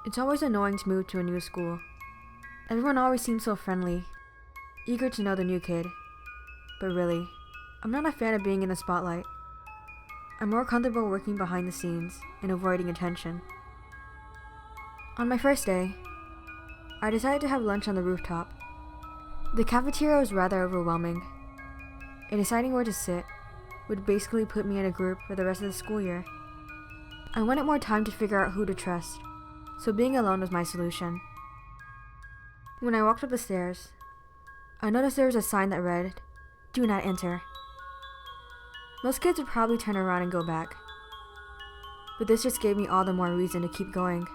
It's always annoying to move to a new school. Everyone always seems so friendly, eager to know the new kid. But really, I'm not a fan of being in the spotlight. I'm more comfortable working behind the scenes and avoiding attention. On my first day, I decided to have lunch on the rooftop. The cafeteria was rather overwhelming, and deciding where to sit would basically put me in a group for the rest of the school year. I wanted more time to figure out who to trust, so being alone was my solution. When I walked up the stairs, I noticed there was a sign that read, "Do not enter." Most kids would probably turn around and go back, but this just gave me all the more reason to keep going.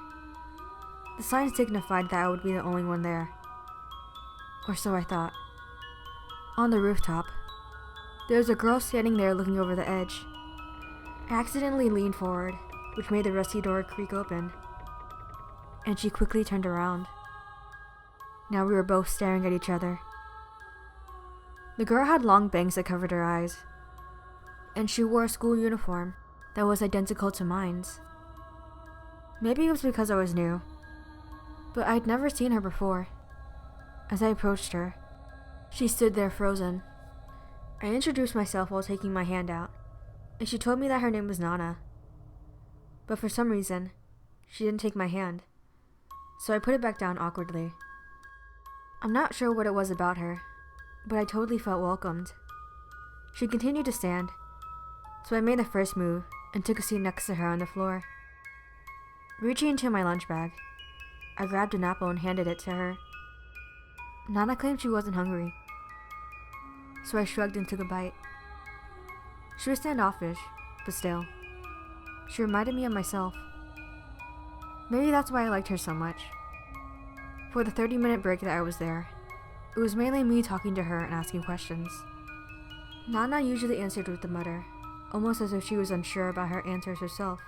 The sign signified that I would be the only one there, or so I thought. On the rooftop, there was a girl standing there looking over the edge. I accidentally leaned forward, which made the rusty door creak open, and she quickly turned around. Now we were both staring at each other. The girl had long bangs that covered her eyes, and she wore a school uniform that was identical to mine's. Maybe it was because I was new, but I'd never seen her before. As I approached her, she stood there frozen. I introduced myself while taking my hand out, and she told me that her name was Nana. But for some reason, she didn't take my hand, so I put it back down awkwardly. I'm not sure what it was about her, but I totally felt welcomed. She continued to stand, so I made the first move and took a seat next to her on the floor. Reaching into my lunch bag, I grabbed an apple and handed it to her. Nana claimed she wasn't hungry, so I shrugged and took a bite. She was standoffish, but still, she reminded me of myself. Maybe that's why I liked her so much. For the 30-minute break that I was there, it was mainly me talking to her and asking questions. Nana usually answered with a mutter, almost as if she was unsure about her answers herself.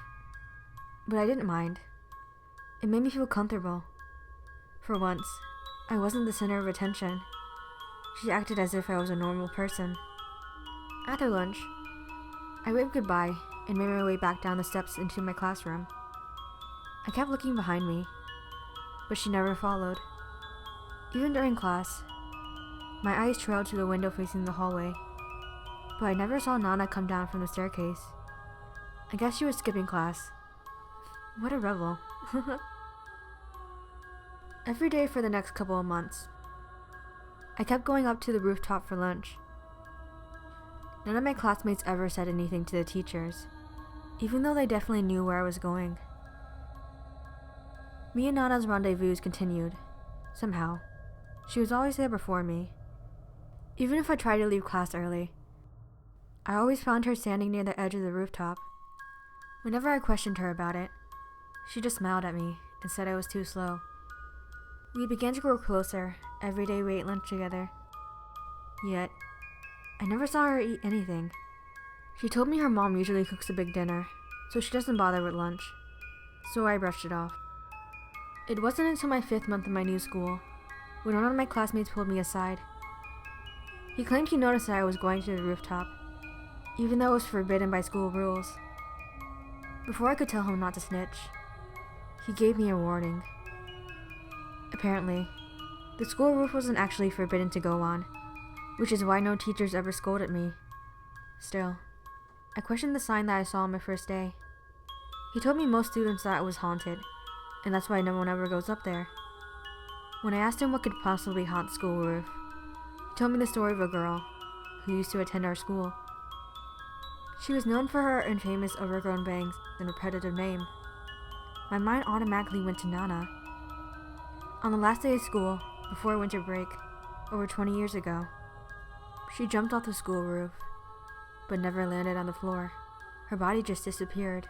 But I didn't mind. It made me feel comfortable. For once, I wasn't the center of attention. She acted as if I was a normal person. After lunch, I waved goodbye and made my way back down the steps into my classroom. I kept looking behind me, but she never followed. Even during class, my eyes trailed to the window facing the hallway, but I never saw Nana come down from the staircase. I guess she was skipping class. What a rebel. Every day for the next couple of months, I kept going up to the rooftop for lunch. None of my classmates ever said anything to the teachers, even though they definitely knew where I was going. Me and Nana's rendezvous continued. Somehow, she was always there before me. Even if I tried to leave class early, I always found her standing near the edge of the rooftop. Whenever I questioned her about it, she just smiled at me and said I was too slow. We began to grow closer every day we ate lunch together. Yet, I never saw her eat anything. She told me her mom usually cooks a big dinner, so she doesn't bother with lunch. So I brushed it off. It wasn't until my 5th month in my new school when one of my classmates pulled me aside. He claimed he noticed that I was going to the rooftop, even though it was forbidden by school rules. Before I could tell him not to snitch, he gave me a warning. Apparently, the school roof wasn't actually forbidden to go on, which is why no teachers ever scolded me. Still, I questioned the sign that I saw on my first day. He told me most students thought it was haunted, and that's why no one ever goes up there. When I asked him what could possibly haunt the school roof, he told me the story of a girl who used to attend our school. She was known for her infamous overgrown bangs and repetitive name. My mind automatically went to Nana. On the last day of school, before winter break, over 20 years ago, she jumped off the school roof, but never landed on the floor. Her body just disappeared.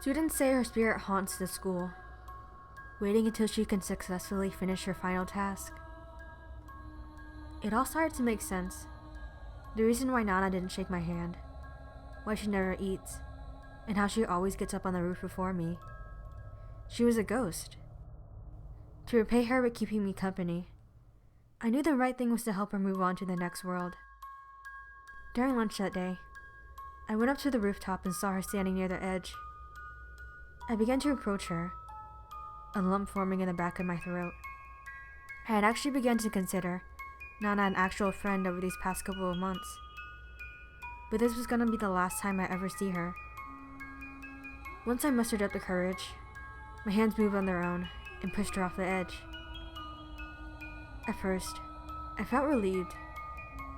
Students say her spirit haunts the school, waiting until she can successfully finish her final task. It all started to make sense. The reason why Nana didn't shake my hand, why she never eats, and how she always gets up on the roof before me. She was a ghost. To repay her with keeping me company, I knew the right thing was to help her move on to the next world. During lunch that day, I went up to the rooftop and saw her standing near the edge. I began to approach her, a lump forming in the back of my throat. I had actually begun to consider Nana an actual friend over these past couple of months. But this was gonna be the last time I ever see her. Once I mustered up the courage, my hands moved on their own and pushed her off the edge. At first, I felt relieved,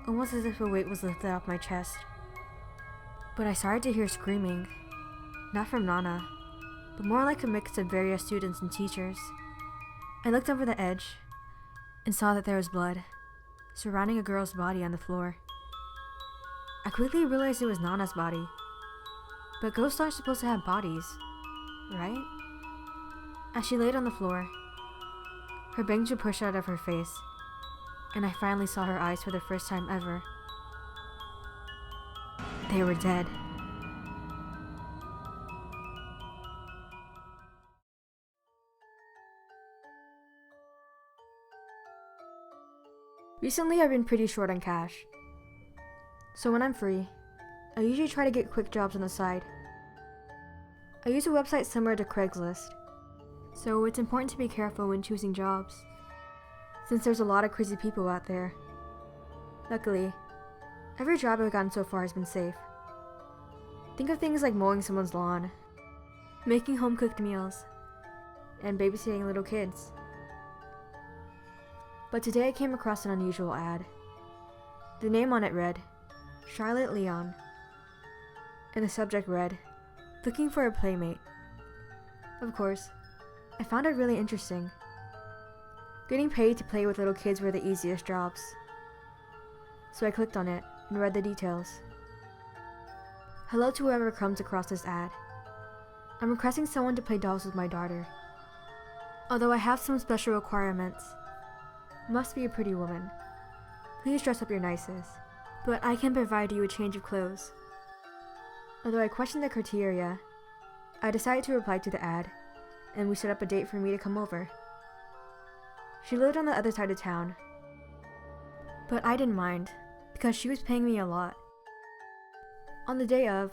almost as if a weight was lifted off my chest. But I started to hear screaming, not from Nana, but more like a mix of various students and teachers. I looked over the edge and saw that there was blood surrounding a girl's body on the floor. I quickly realized it was Nana's body, but ghosts aren't supposed to have bodies, right? As she laid on the floor, her bangs were pushed out of her face, and I finally saw her eyes for the first time ever. They were dead. Recently, I've been pretty short on cash. So when I'm free, I usually try to get quick jobs on the side. I use a website similar to Craigslist, so it's important to be careful when choosing jobs, since there's a lot of crazy people out there. Luckily, every job I've gotten so far has been safe. Think of things like mowing someone's lawn, making home-cooked meals, and babysitting little kids. But today I came across an unusual ad. The name on it read, Charlotte Leon, and the subject read, looking for a playmate. Of course, I found it really interesting. Getting paid to play with little kids were the easiest jobs. So I clicked on it and read the details. Hello to whoever comes across this ad. I'm requesting someone to play dolls with my daughter. Although I have some special requirements. Must be a pretty woman. Please dress up your nicest, but I can provide you a change of clothes. Although I questioned the criteria, I decided to reply to the ad, and we set up a date for me to come over. She lived on the other side of town, but I didn't mind, because she was paying me a lot. On the day of,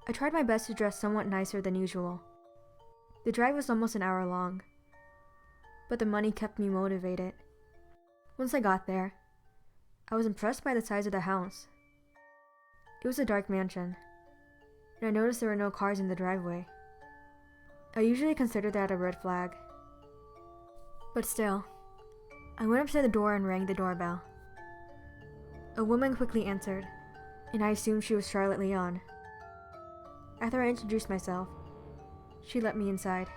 I tried my best to dress somewhat nicer than usual. The drive was almost an hour long, but the money kept me motivated. Once I got there, I was impressed by the size of the house. It was a dark mansion, and I noticed there were no cars in the driveway. I usually consider that a red flag. But still, I went up to the door and rang the doorbell. A woman quickly answered, and I assumed she was Charlotte Leon. After I introduced myself, she let me inside.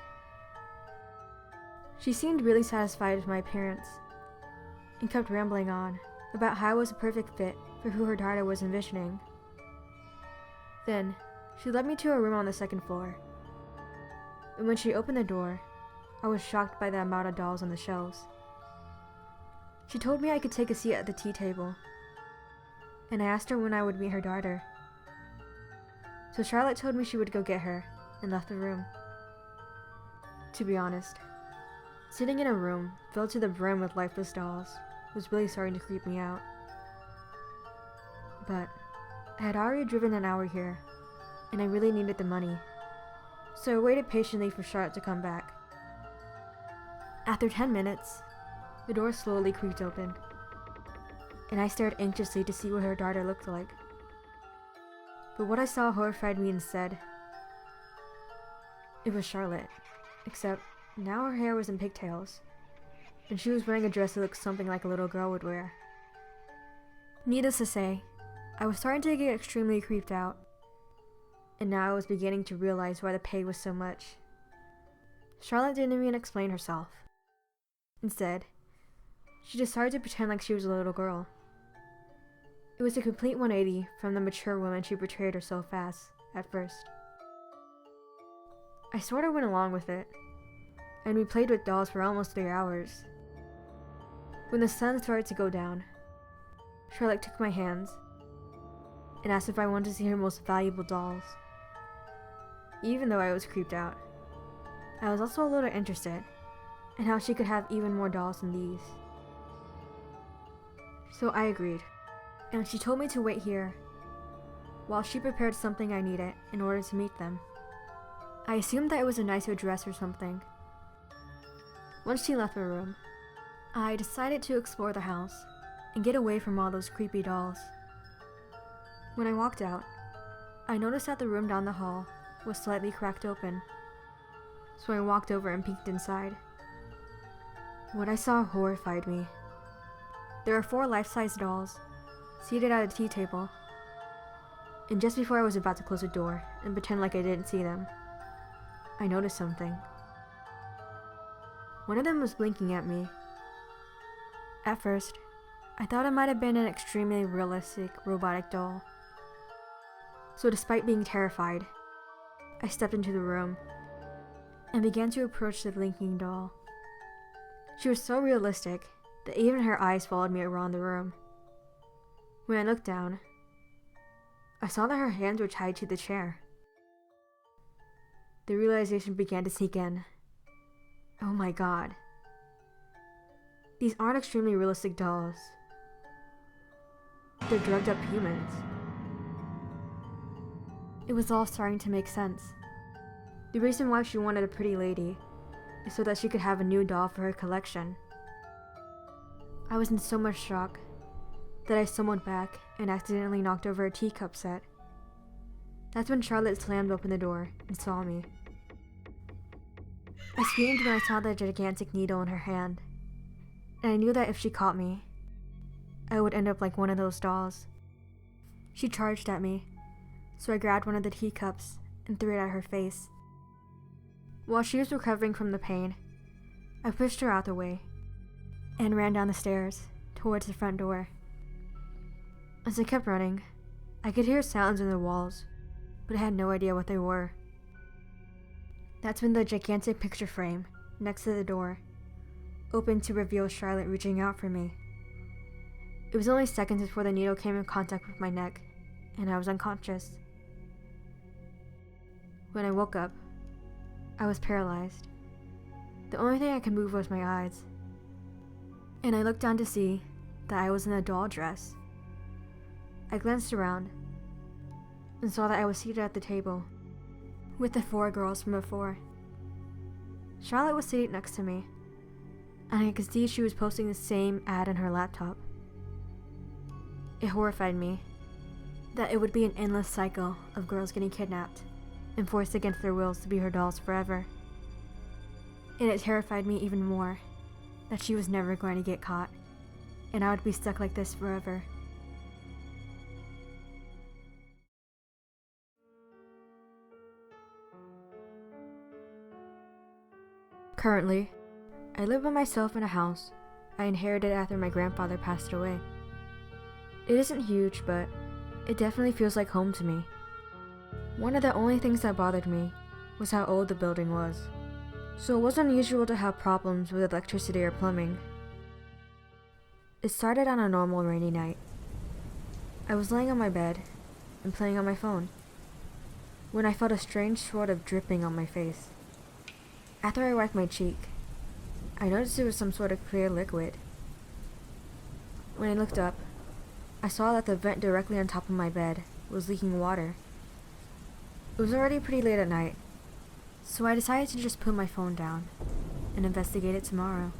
She seemed really satisfied with my appearance, and kept rambling on about how I was a perfect fit for who her daughter was envisioning. Then, she led me to a room on the second floor. And when she opened the door, I was shocked by the amount of dolls on the shelves. She told me I could take a seat at the tea table, and I asked her when I would meet her daughter. So Charlotte told me she would go get her, and left the room. To be honest, sitting in a room filled to the brim with lifeless dolls was really starting to creep me out. But I had already driven an hour here, and I really needed the money, so I waited patiently for Charlotte to come back. After 10 minutes, the door slowly creaked open, and I stared anxiously to see what her daughter looked like. But what I saw horrified me instead. It was Charlotte, except now her hair was in pigtails, and she was wearing a dress that looked something like a little girl would wear. Needless to say, I was starting to get extremely creeped out, and now I was beginning to realize why the pay was so much. Charlotte didn't even explain herself. Instead, she just started to pretend like she was a little girl. It was a complete 180 from the mature woman she portrayed herself as at first. I sort of went along with it, and we played with dolls for almost 3 hours. When the sun started to go down, Charlotte took my hands and asked if I wanted to see her most valuable dolls. Even though I was creeped out, I was also a little interested in how she could have even more dolls than these. So I agreed, and she told me to wait here while she prepared something I needed in order to meet them. I assumed that it was a nicer dress or something, Once she left the room, I decided to explore the house and get away from all those creepy dolls. When I walked out, I noticed that the room down the hall was slightly cracked open, so I walked over and peeked inside. What I saw horrified me. There were 4 life-size dolls seated at a tea table, and just before I was about to close the door and pretend like I didn't see them, I noticed something. One of them was blinking at me. At first, I thought it might have been an extremely realistic robotic doll. So despite being terrified, I stepped into the room and began to approach the blinking doll. She was so realistic that even her eyes followed me around the room. When I looked down, I saw that her hands were tied to the chair. The realization began to sink in. Oh my god. These aren't extremely realistic dolls. They're drugged up humans. It was all starting to make sense. The reason why she wanted a pretty lady is so that she could have a new doll for her collection. I was in so much shock that I stumbled back and accidentally knocked over a teacup set. That's when Charlotte slammed open the door and saw me. I screamed when I saw the gigantic needle in her hand, and I knew that if she caught me, I would end up like one of those dolls. She charged at me, so I grabbed one of the teacups and threw it at her face. While she was recovering from the pain, I pushed her out the way and ran down the stairs towards the front door. As I kept running, I could hear sounds in the walls, but I had no idea what they were. That's when the gigantic picture frame next to the door opened to reveal Charlotte reaching out for me. It was only seconds before the needle came in contact with my neck, and I was unconscious. When I woke up, I was paralyzed. The only thing I could move was my eyes, and I looked down to see that I was in a doll dress. I glanced around and saw that I was seated at the table with the 4 girls from before. Charlotte was seated next to me, and I could see she was posting the same ad on her laptop. It horrified me that it would be an endless cycle of girls getting kidnapped and forced against their wills to be her dolls forever. And it terrified me even more that she was never going to get caught, and I would be stuck like this forever. Currently, I live by myself in a house I inherited after my grandfather passed away. It isn't huge, but it definitely feels like home to me. One of the only things that bothered me was how old the building was, so it wasn't unusual to have problems with electricity or plumbing. It started on a normal rainy night. I was laying on my bed and playing on my phone when I felt a strange sort of dripping on my face. After I wiped my cheek, I noticed it was some sort of clear liquid. When I looked up, I saw that the vent directly on top of my bed was leaking water. It was already pretty late at night, so I decided to just put my phone down and investigate it tomorrow.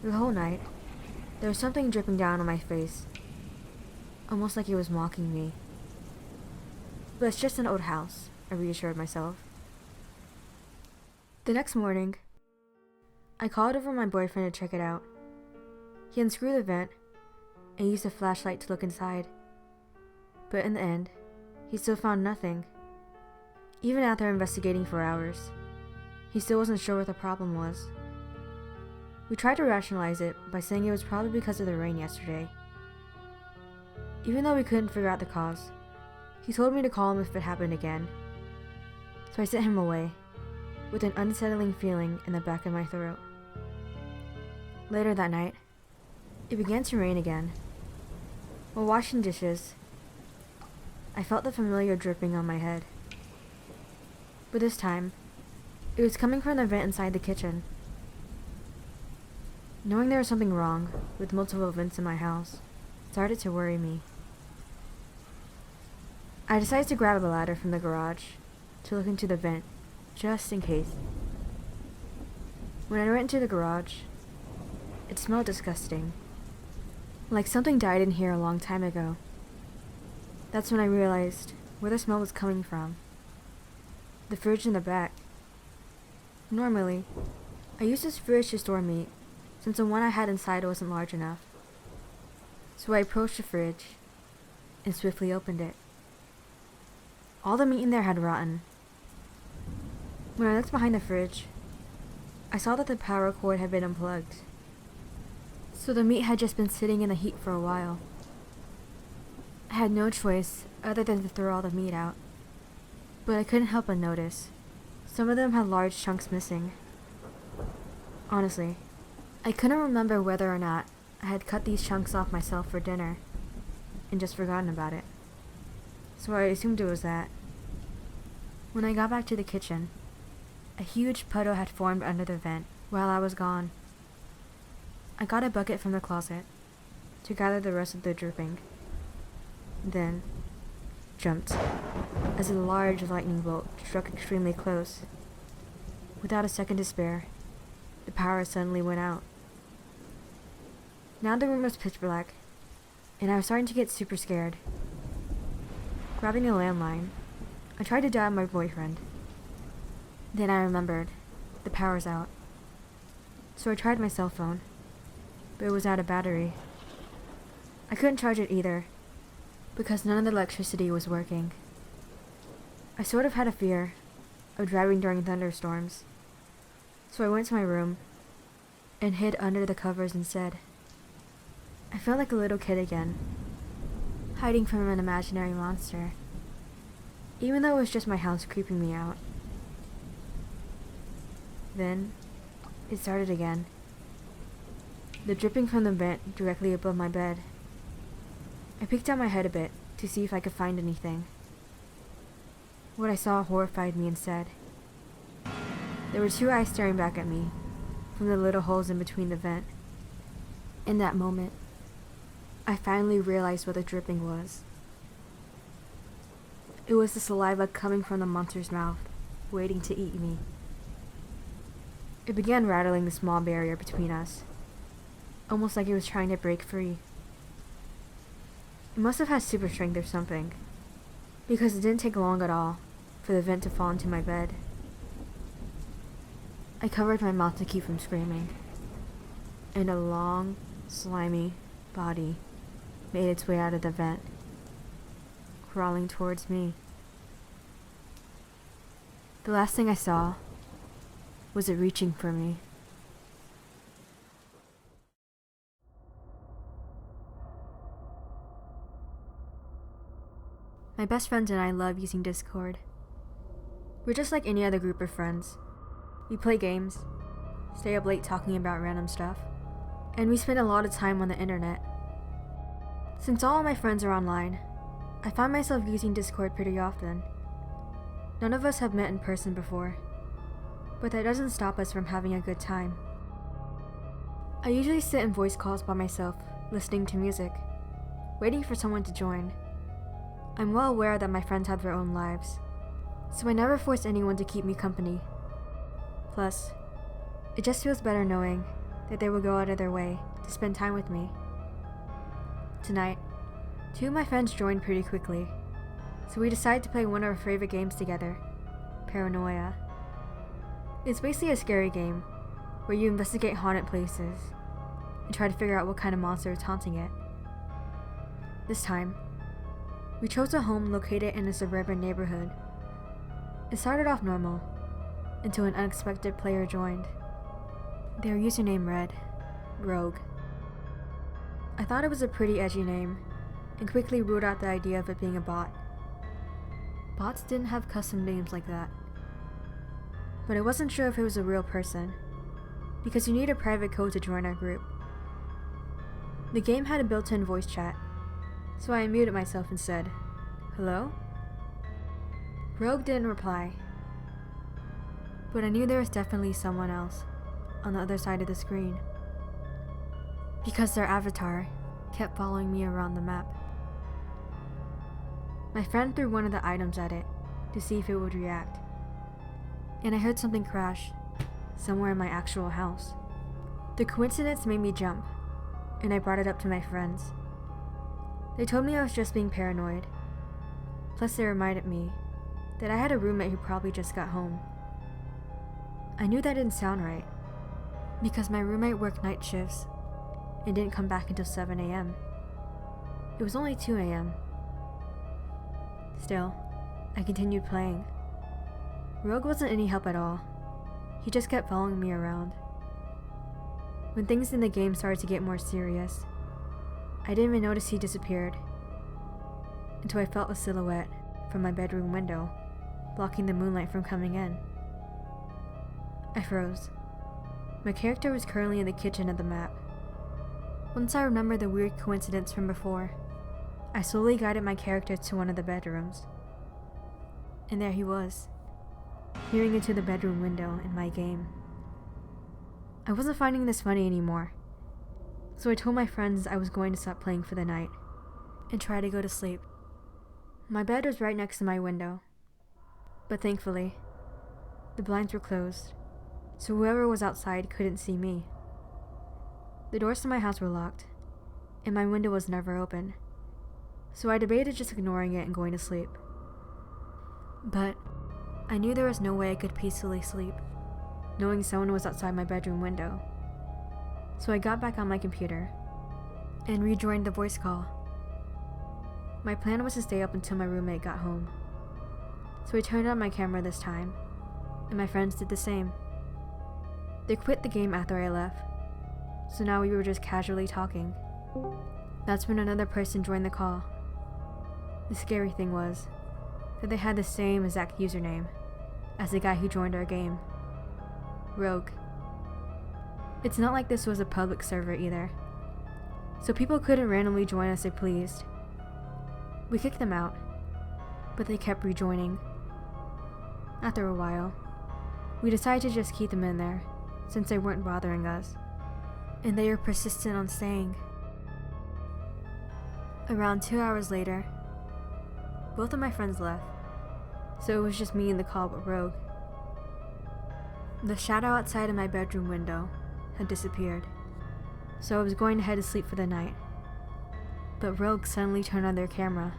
The whole night, there was something dripping down on my face, almost like it was mocking me. But it's just an old house, I reassured myself. The next morning, I called over my boyfriend to check it out. He unscrewed the vent and used a flashlight to look inside. But in the end, he still found nothing. Even after investigating for hours, he still wasn't sure what the problem was. We tried to rationalize it by saying it was probably because of the rain yesterday. Even though we couldn't figure out the cause, he told me to call him if it happened again. So I sent him away, with an unsettling feeling in the back of my throat. Later that night, it began to rain again. While washing dishes, I felt the familiar dripping on my head. But this time, it was coming from the vent inside the kitchen. Knowing there was something wrong with multiple vents in my house started to worry me. I decided to grab a ladder from the garage to look into the vent, just in case. When I went into the garage, it smelled disgusting. Like something died in here a long time ago. That's when I realized where the smell was coming from. The fridge in the back. Normally, I use this fridge to store meat, since the one I had inside wasn't large enough. So I approached the fridge and swiftly opened it. All the meat in there had rotten. When I looked behind the fridge, I saw that the power cord had been unplugged. So the meat had just been sitting in the heat for a while. I had no choice other than to throw all the meat out. But I couldn't help but notice some of them had large chunks missing. Honestly, I couldn't remember whether or not I had cut these chunks off myself for dinner and just forgotten about it. So I assumed it was that. When I got back to the kitchen, a huge puddle had formed under the vent while I was gone. I got a bucket from the closet to gather the rest of the dripping, then jumped as a large lightning bolt struck extremely close. Without a second to spare, the power suddenly went out. Now the room was pitch black, and I was starting to get super scared. Grabbing a landline, I tried to dial my boyfriend. Then I remembered, the power's out. So I tried my cell phone, but it was out of battery. I couldn't charge it either, because none of the electricity was working. I sort of had a fear of driving during thunderstorms, so I went to my room and hid under the covers instead. I felt like a little kid again, hiding from an imaginary monster, even though it was just my house creeping me out. Then, it started again. The dripping from the vent directly above my bed. I peeked out my head a bit to see if I could find anything. What I saw horrified me instead. There were two eyes staring back at me from the little holes in between the vent. In that moment, I finally realized what the dripping was. It was the saliva coming from the monster's mouth, waiting to eat me. It began rattling the small barrier between us, almost like it was trying to break free. It must have had super strength or something, because it didn't take long at all for the vent to fall into my bed. I covered my mouth to keep from screaming, and a long, slimy body made its way out of the vent, crawling towards me. The last thing I saw was it reaching for me. My best friends and I love using Discord. We're just like any other group of friends. We play games, stay up late talking about random stuff, and we spend a lot of time on the internet. Since all of my friends are online, I find myself using Discord pretty often. None of us have met in person before, but that doesn't stop us from having a good time. I usually sit in voice calls by myself, listening to music, waiting for someone to join. I'm well aware that my friends have their own lives, so I never force anyone to keep me company. Plus, it just feels better knowing that they will go out of their way to spend time with me. Tonight, two of my friends joined pretty quickly, so we decided to play one of our favorite games together, Paranoia. It's basically a scary game where you investigate haunted places and try to figure out what kind of monster is haunting it. This time, we chose a home located in a suburban neighborhood. It started off normal, until an unexpected player joined. Their username read, Rogue. I thought it was a pretty edgy name, and quickly ruled out the idea of it being a bot. Bots didn't have custom names like that. But I wasn't sure if it was a real person, because you need a private code to join our group. The game had a built-in voice chat, so I unmuted myself and said, "Hello?" Rogue didn't reply, but I knew there was definitely someone else on the other side of the screen, because their avatar kept following me around the map. My friend threw one of the items at it to see if it would react, and I heard something crash, somewhere in my actual house. The coincidence made me jump, and I brought it up to my friends. They told me I was just being paranoid. Plus they reminded me that I had a roommate who probably just got home. I knew that didn't sound right, because my roommate worked night shifts and didn't come back until 7 a.m. It was only 2 a.m. Still, I continued playing. Rogue wasn't any help at all. He just kept following me around. When things in the game started to get more serious, I didn't even notice he disappeared, until I felt a silhouette from my bedroom window, blocking the moonlight from coming in. I froze. My character was currently in the kitchen of the map. Once I remembered the weird coincidence from before, I slowly guided my character to one of the bedrooms. And there he was, peering into the bedroom window in my game. I wasn't finding this funny anymore, so I told my friends I was going to stop playing for the night and try to go to sleep. My bed was right next to my window, but thankfully, the blinds were closed, so whoever was outside couldn't see me. The doors to my house were locked, and my window was never open, so I debated just ignoring it and going to sleep. But I knew there was no way I could peacefully sleep, knowing someone was outside my bedroom window. So I got back on my computer and rejoined the voice call. My plan was to stay up until my roommate got home, so I turned on my camera this time, and my friends did the same. They quit the game after I left, so now we were just casually talking. That's when another person joined the call. The scary thing was that they had the same exact username as the guy who joined our game, Rogue. It's not like this was a public server either, so people couldn't randomly join us if pleased. We kicked them out, but they kept rejoining. After a while, we decided to just keep them in there, since they weren't bothering us, and they were persistent on staying. Around 2 hours later, both of my friends left, so it was just me in the call with Rogue. The shadow outside of my bedroom window had disappeared, so I was going to head to sleep for the night, but Rogue suddenly turned on their camera.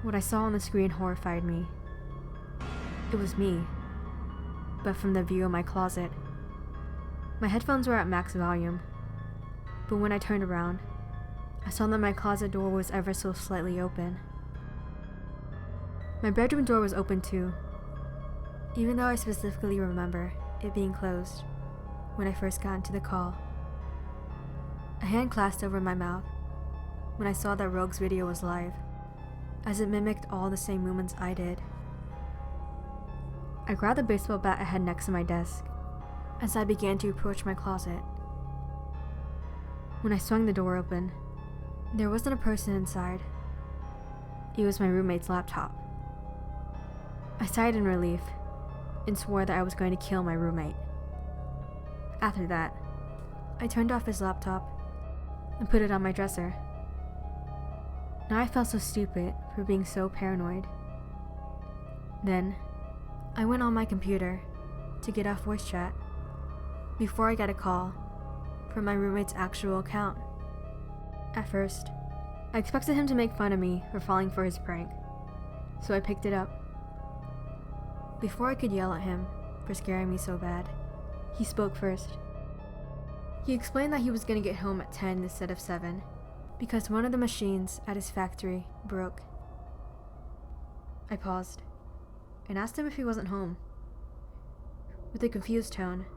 What I saw on the screen horrified me. It was me, but from the view of my closet. My headphones were at max volume, but when I turned around, I saw that my closet door was ever so slightly open. My bedroom door was open too, even though I specifically remember it being closed when I first got into the call. A hand clasped over my mouth when I saw that Rogue's video was live, as it mimicked all the same movements I did. I grabbed the baseball bat I had next to my desk as I began to approach my closet. When I swung the door open, there wasn't a person inside. It was my roommate's laptop. I sighed in relief and swore that I was going to kill my roommate. After that, I turned off his laptop and put it on my dresser. Now I felt so stupid for being so paranoid. Then, I went on my computer to get off voice chat before I got a call from my roommate's actual account. At first, I expected him to make fun of me for falling for his prank, so I picked it up. Before I could yell at him for scaring me so bad, he spoke first. He explained that he was going to get home at 10 instead of 7 because one of the machines at his factory broke. I paused and asked him if he wasn't home. With a confused tone,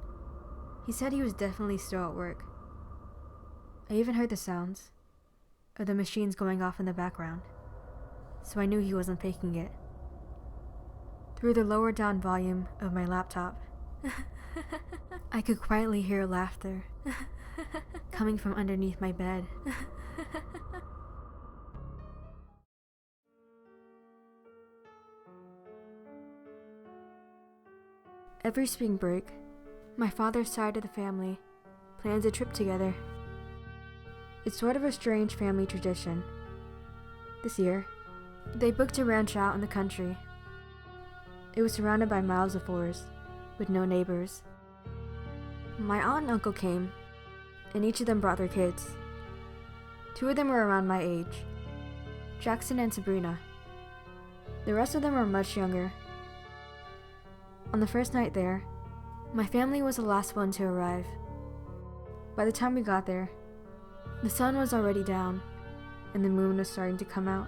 he said he was definitely still at work. I even heard the sounds of the machines going off in the background, so I knew he wasn't faking it. Through the lower down volume of my laptop, I could quietly hear laughter coming from underneath my bed. Every spring break, my father's side of the family plans a trip together. It's sort of a strange family tradition. This year, they booked a ranch out in the country. It was surrounded by miles of forest, with no neighbors. My aunt and uncle came, and each of them brought their kids. 2 of them were around my age, Jackson and Sabrina. The rest of them were much younger. On the first night there, my family was the last one to arrive. By the time we got there, the sun was already down, and the moon was starting to come out.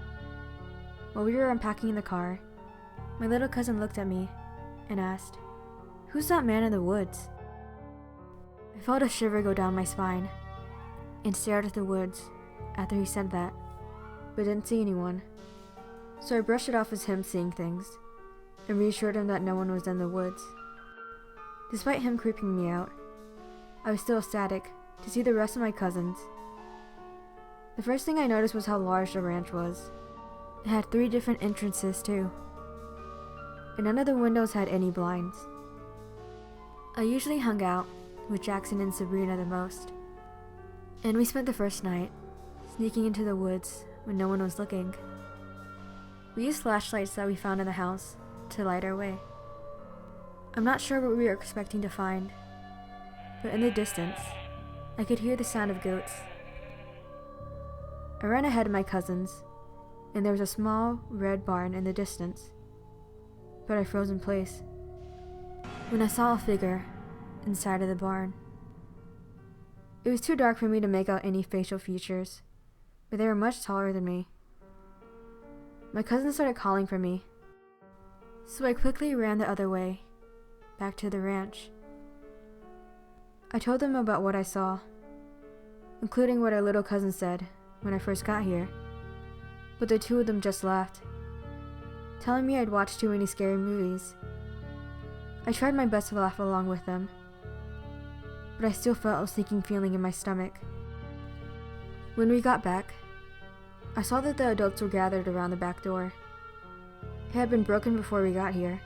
While we were unpacking the car, my little cousin looked at me and asked, "Who's that man in the woods?" I felt a shiver go down my spine and stared at the woods after he said that, but didn't see anyone. So I brushed it off as him seeing things and reassured him that no one was in the woods. Despite him creeping me out, I was still ecstatic to see the rest of my cousins. The first thing I noticed was how large the ranch was. It had 3 different entrances too, and none of the windows had any blinds. I usually hung out with Jackson and Sabrina the most, and we spent the first night sneaking into the woods when no one was looking. We used flashlights that we found in the house to light our way. I'm not sure what we were expecting to find, but in the distance, I could hear the sound of goats. I ran ahead of my cousins, and there was a small red barn in the distance, but I froze in place when I saw a figure inside of the barn. It was too dark for me to make out any facial features, but they were much taller than me. My cousin started calling for me, so I quickly ran the other way, back to the ranch. I told them about what I saw, including what our little cousin said when I first got here, but the 2 of them just laughed, telling me I'd watched too many scary movies. I tried my best to laugh along with them, but I still felt a sinking feeling in my stomach. When we got back, I saw that the adults were gathered around the back door. It had been broken before we got here,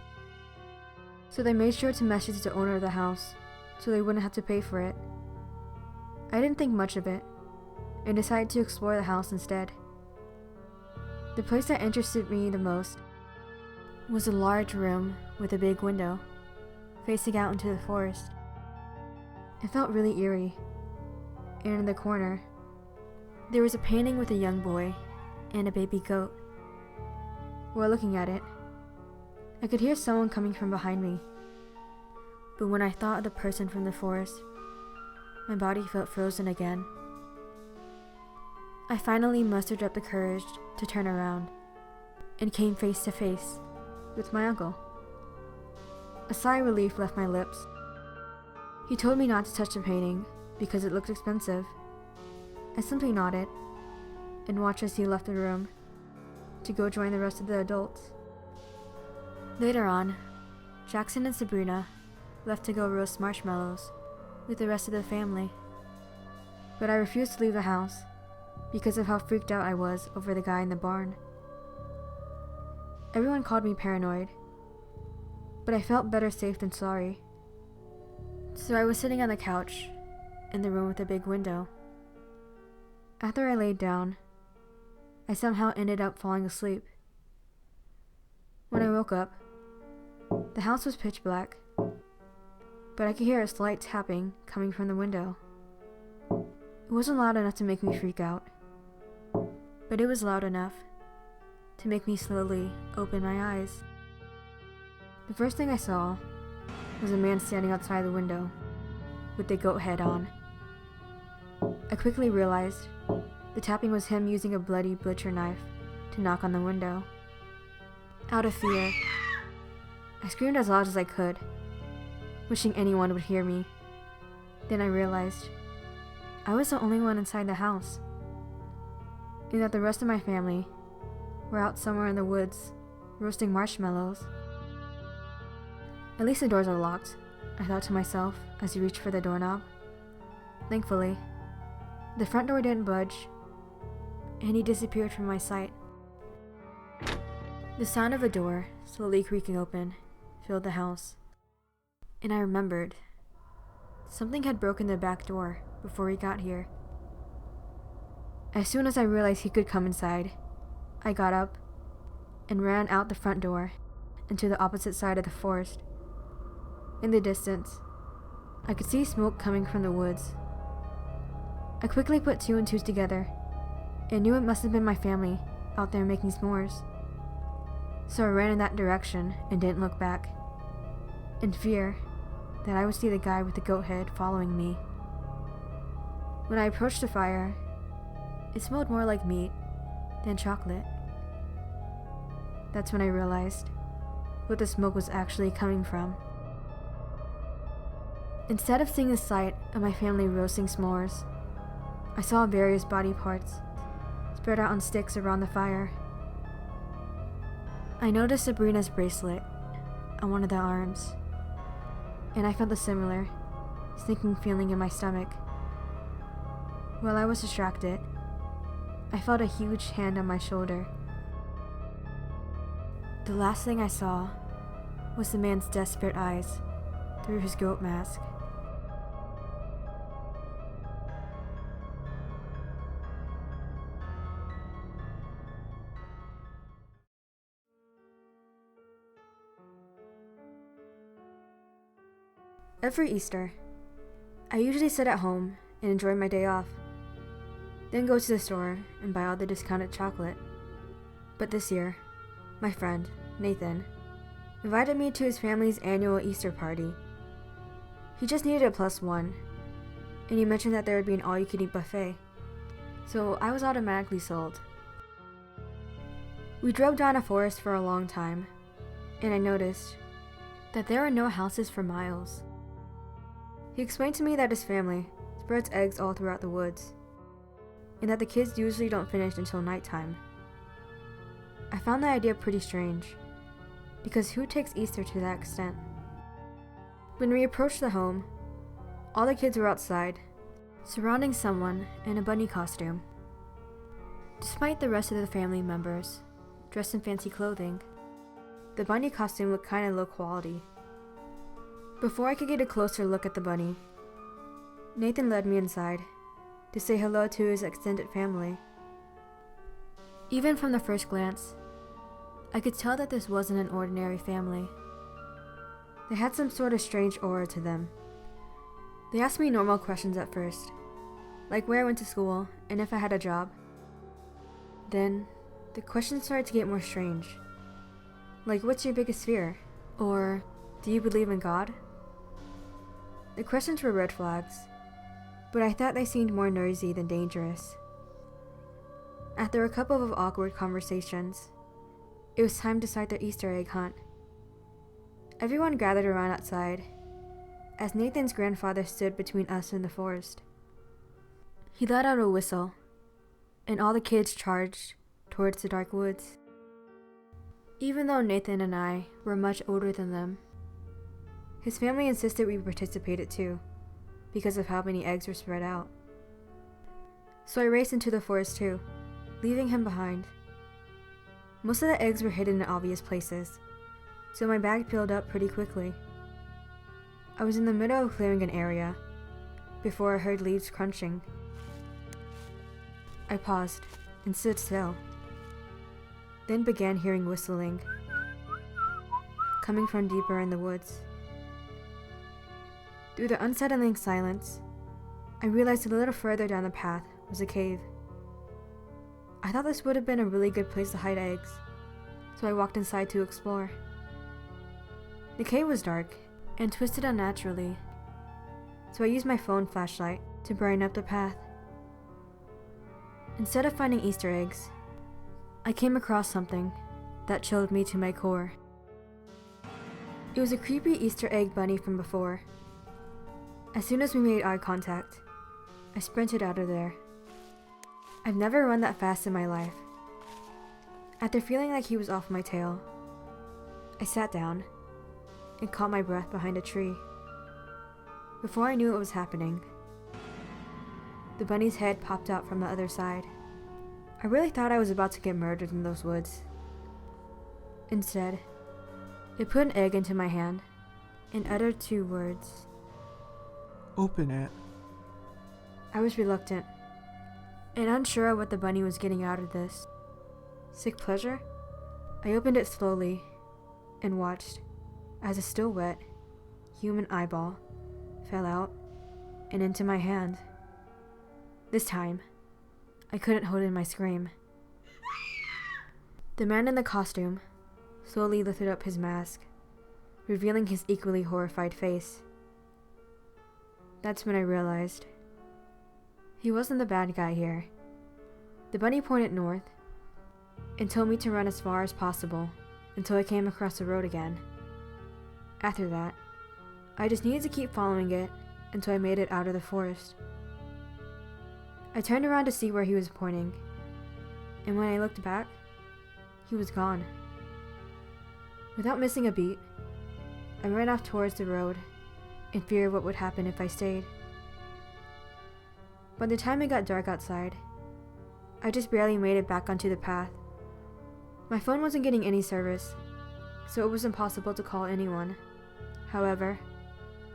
so they made sure to message the owner of the house so they wouldn't have to pay for it. I didn't think much of it, and decided to explore the house instead. The place that interested me the most was a large room with a big window facing out into the forest. It felt really eerie, and in the corner, there was a painting with a young boy and a baby goat. While looking at it, I could hear someone coming from behind me, but when I thought of the person from the forest, my body felt frozen again. I finally mustered up the courage to turn around and came face to face with my uncle. A sigh of relief left my lips. He told me not to touch the painting because it looked expensive. I simply nodded and watched as he left the room to go join the rest of the adults. Later on, Jackson and Sabrina left to go roast marshmallows with the rest of the family, but I refused to leave the house because of how freaked out I was over the guy in the barn. Everyone called me paranoid, but I felt better safe than sorry. So I was sitting on the couch in the room with the big window. After I laid down, I somehow ended up falling asleep. When I woke up, the house was pitch black, but I could hear a slight tapping coming from the window. It wasn't loud enough to make me freak out, but it was loud enough to make me slowly open my eyes. The first thing I saw was a man standing outside the window with the goat head on. I quickly realized the tapping was him using a bloody butcher knife to knock on the window. Out of fear, I screamed as loud as I could, wishing anyone would hear me. Then I realized I was the only one inside the house, and that the rest of my family were out somewhere in the woods roasting marshmallows. At least the doors are locked, I thought to myself as he reached for the doorknob. Thankfully, the front door didn't budge, and he disappeared from my sight. The sound of a door slowly creaking open filled the house, and I remembered something had broken the back door before we got here. As soon as I realized he could come inside, I got up and ran out the front door into the opposite side of the forest. In the distance, I could see smoke coming from the woods. I quickly put two and two together and knew it must have been my family out there making s'mores. So I ran in that direction and didn't look back, in fear that I would see the guy with the goat head following me. When I approached the fire, it smelled more like meat than chocolate. That's when I realized what the smoke was actually coming from. Instead of seeing the sight of my family roasting s'mores, I saw various body parts spread out on sticks around the fire. I noticed Sabrina's bracelet on one of the arms, and I felt a similar, sinking feeling in my stomach. While I was distracted, I felt a huge hand on my shoulder. The last thing I saw was the man's desperate eyes through his goat mask. Every Easter, I usually sit at home and enjoy my day off, then go to the store and buy all the discounted chocolate. But this year, my friend, Nathan, invited me to his family's annual Easter party. He just needed a +1, and he mentioned that there would be an all-you-can-eat buffet, so I was automatically sold. We drove down a forest for a long time, and I noticed that there are no houses for miles. He explained to me that his family spreads eggs all throughout the woods, and that the kids usually don't finish until nighttime. I found the idea pretty strange, because who takes Easter to that extent? When we approached the home, all the kids were outside, surrounding someone in a bunny costume. Despite the rest of the family members dressed in fancy clothing, the bunny costume looked kinda low quality. Before I could get a closer look at the bunny, Nathan led me inside to say hello to his extended family. Even from the first glance, I could tell that this wasn't an ordinary family. They had some sort of strange aura to them. They asked me normal questions at first, like where I went to school and if I had a job. Then, the questions started to get more strange. Like, what's your biggest fear? Or, do you believe in God? The questions were red flags, but I thought they seemed more noisy than dangerous. After a couple of awkward conversations, it was time to start the Easter egg hunt. Everyone gathered around outside, as Nathan's grandfather stood between us and the forest. He let out a whistle, and all the kids charged towards the dark woods. Even though Nathan and I were much older than them, his family insisted we participated too, because of how many eggs were spread out. So I raced into the forest too, leaving him behind. Most of the eggs were hidden in obvious places, so my bag filled up pretty quickly. I was in the middle of clearing an area, before I heard leaves crunching. I paused and stood still, then began hearing whistling, coming from deeper in the woods. Through the unsettling silence, I realized a little further down the path was a cave. I thought this would have been a really good place to hide eggs, so I walked inside to explore. The cave was dark and twisted unnaturally, so I used my phone flashlight to brighten up the path. Instead of finding Easter eggs, I came across something that chilled me to my core. It was a creepy Easter egg bunny from before. As soon as we made eye contact, I sprinted out of there. I've never run that fast in my life. After feeling like he was off my tail, I sat down and caught my breath behind a tree. Before I knew what was happening, the bunny's head popped out from the other side. I really thought I was about to get murdered in those woods. Instead, it put an egg into my hand and uttered 2 words. Open it. I was reluctant and unsure of what the bunny was getting out of this. Sick pleasure? I opened it slowly and watched as a still wet, human eyeball fell out and into my hand. This time, I couldn't hold in my scream. The man in the costume slowly lifted up his mask, revealing his equally horrified face. That's when I realized he wasn't the bad guy here. The bunny pointed north and told me to run as far as possible until I came across the road again. After that, I just needed to keep following it until I made it out of the forest. I turned around to see where he was pointing, and when I looked back, he was gone. Without missing a beat, I ran off towards the road in fear of what would happen if I stayed. By the time it got dark outside, I just barely made it back onto the path. My phone wasn't getting any service, so it was impossible to call anyone. However,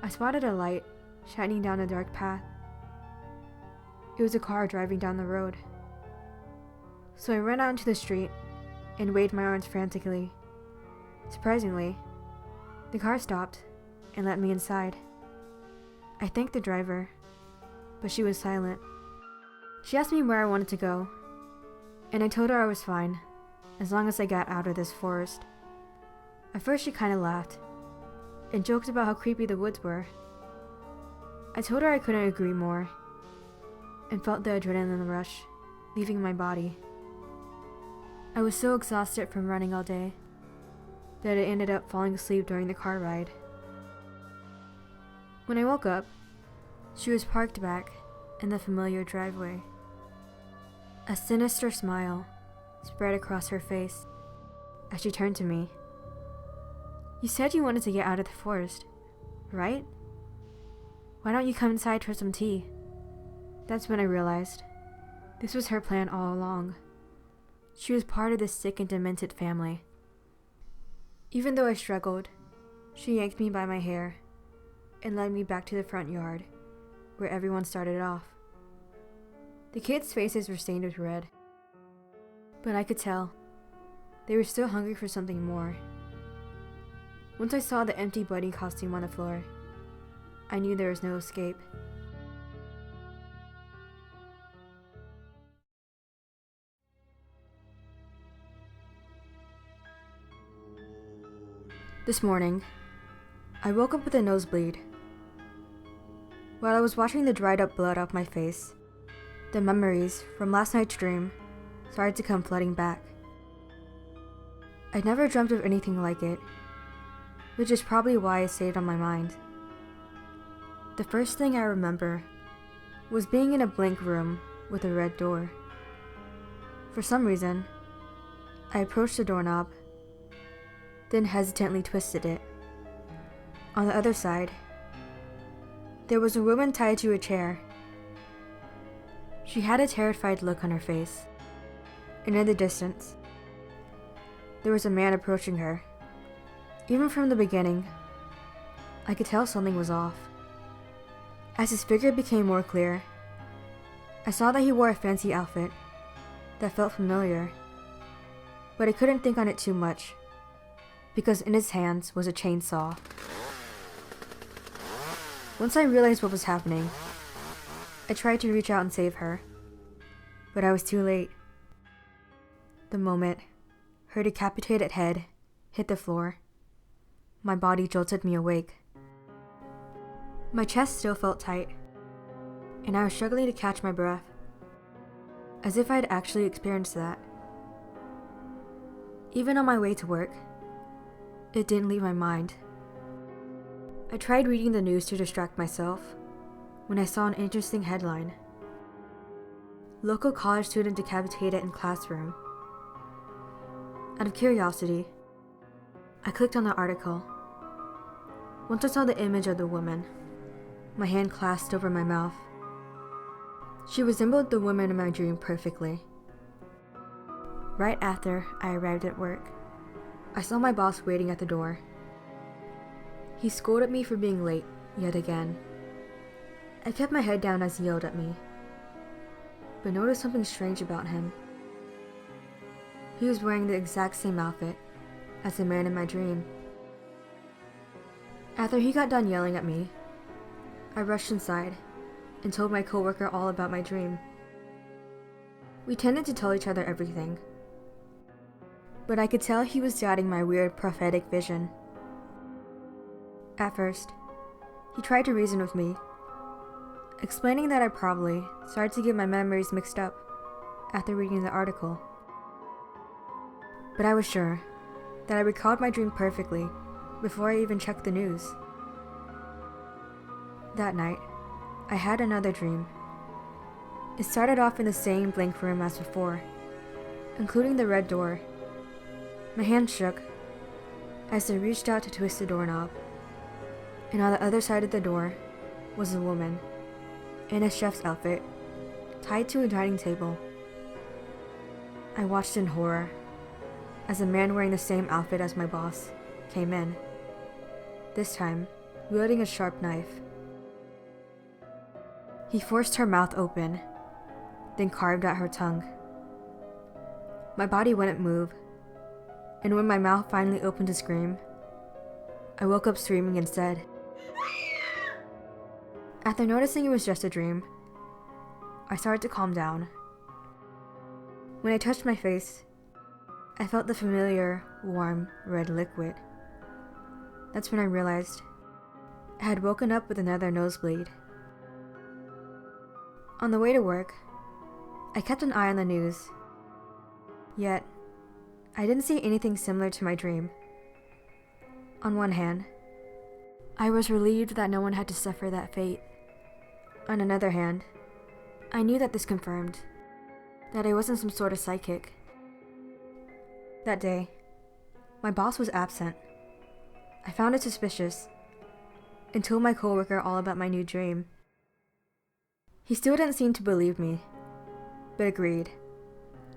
I spotted a light shining down a dark path. It was a car driving down the road. So I ran out into the street and waved my arms frantically. Surprisingly, the car stopped and let me inside. I thanked the driver, but she was silent. She asked me where I wanted to go, and I told her I was fine, as long as I got out of this forest. At first she kinda laughed, and joked about how creepy the woods were. I told her I couldn't agree more, and felt the adrenaline rush leaving my body. I was so exhausted from running all day that I ended up falling asleep during the car ride. When I woke up, she was parked back in the familiar driveway. A sinister smile spread across her face as she turned to me. "You said you wanted to get out of the forest, right? Why don't you come inside for some tea?" That's when I realized this was her plan all along. She was part of this sick and demented family. Even though I struggled, she yanked me by my hair and led me back to the front yard, where everyone started off. The kids' faces were stained with red, but I could tell they were still hungry for something more. Once I saw the empty bunny costume on the floor, I knew there was no escape. This morning, I woke up with a nosebleed. While I was watching the dried up blood off my face, the memories from last night's dream started to come flooding back. I'd never dreamt of anything like it, which is probably why it stayed on my mind. The first thing I remember was being in a blank room with a red door. For some reason, I approached the doorknob, then hesitantly twisted it. On the other side, there was a woman tied to a chair. She had a terrified look on her face, and in the distance, there was a man approaching her. Even from the beginning, I could tell something was off. As his figure became more clear, I saw that he wore a fancy outfit that felt familiar, but I couldn't think on it too much, because in his hands was a chainsaw. Once I realized what was happening, I tried to reach out and save her, but I was too late. The moment her decapitated head hit the floor, my body jolted me awake. My chest still felt tight, and I was struggling to catch my breath, as if I had actually experienced that. Even on my way to work, it didn't leave my mind. I tried reading the news to distract myself when I saw an interesting headline. Local college student decapitated in classroom. Out of curiosity, I clicked on the article. Once I saw the image of the woman, my hand clasped over my mouth. She resembled the woman in my dream perfectly. Right after I arrived at work, I saw my boss waiting at the door. He scolded me for being late, yet again. I kept my head down as he yelled at me, but noticed something strange about him. He was wearing the exact same outfit as the man in my dream. After he got done yelling at me, I rushed inside and told my coworker all about my dream. We tended to tell each other everything, but I could tell he was doubting my weird prophetic vision. At first, he tried to reason with me, explaining that I probably started to get my memories mixed up after reading the article. But I was sure that I recalled my dream perfectly before I even checked the news. That night, I had another dream. It started off in the same blank room as before, including the red door. My hand shook as I reached out to twist the doorknob, and on the other side of the door was a woman in a chef's outfit, tied to a dining table. I watched in horror as a man wearing the same outfit as my boss came in, this time wielding a sharp knife. He forced her mouth open, then carved at her tongue. My body wouldn't move, and when my mouth finally opened to scream, I woke up screaming instead. After noticing it was just a dream, I started to calm down. When I touched my face, I felt the familiar, warm, red liquid. That's when I realized I had woken up with another nosebleed. On the way to work, I kept an eye on the news. Yet, I didn't see anything similar to my dream. On one hand, I was relieved that no one had to suffer that fate. On another hand, I knew that this confirmed that I wasn't some sort of psychic. That day, my boss was absent. I found it suspicious and told my coworker all about my new dream. He still didn't seem to believe me, but agreed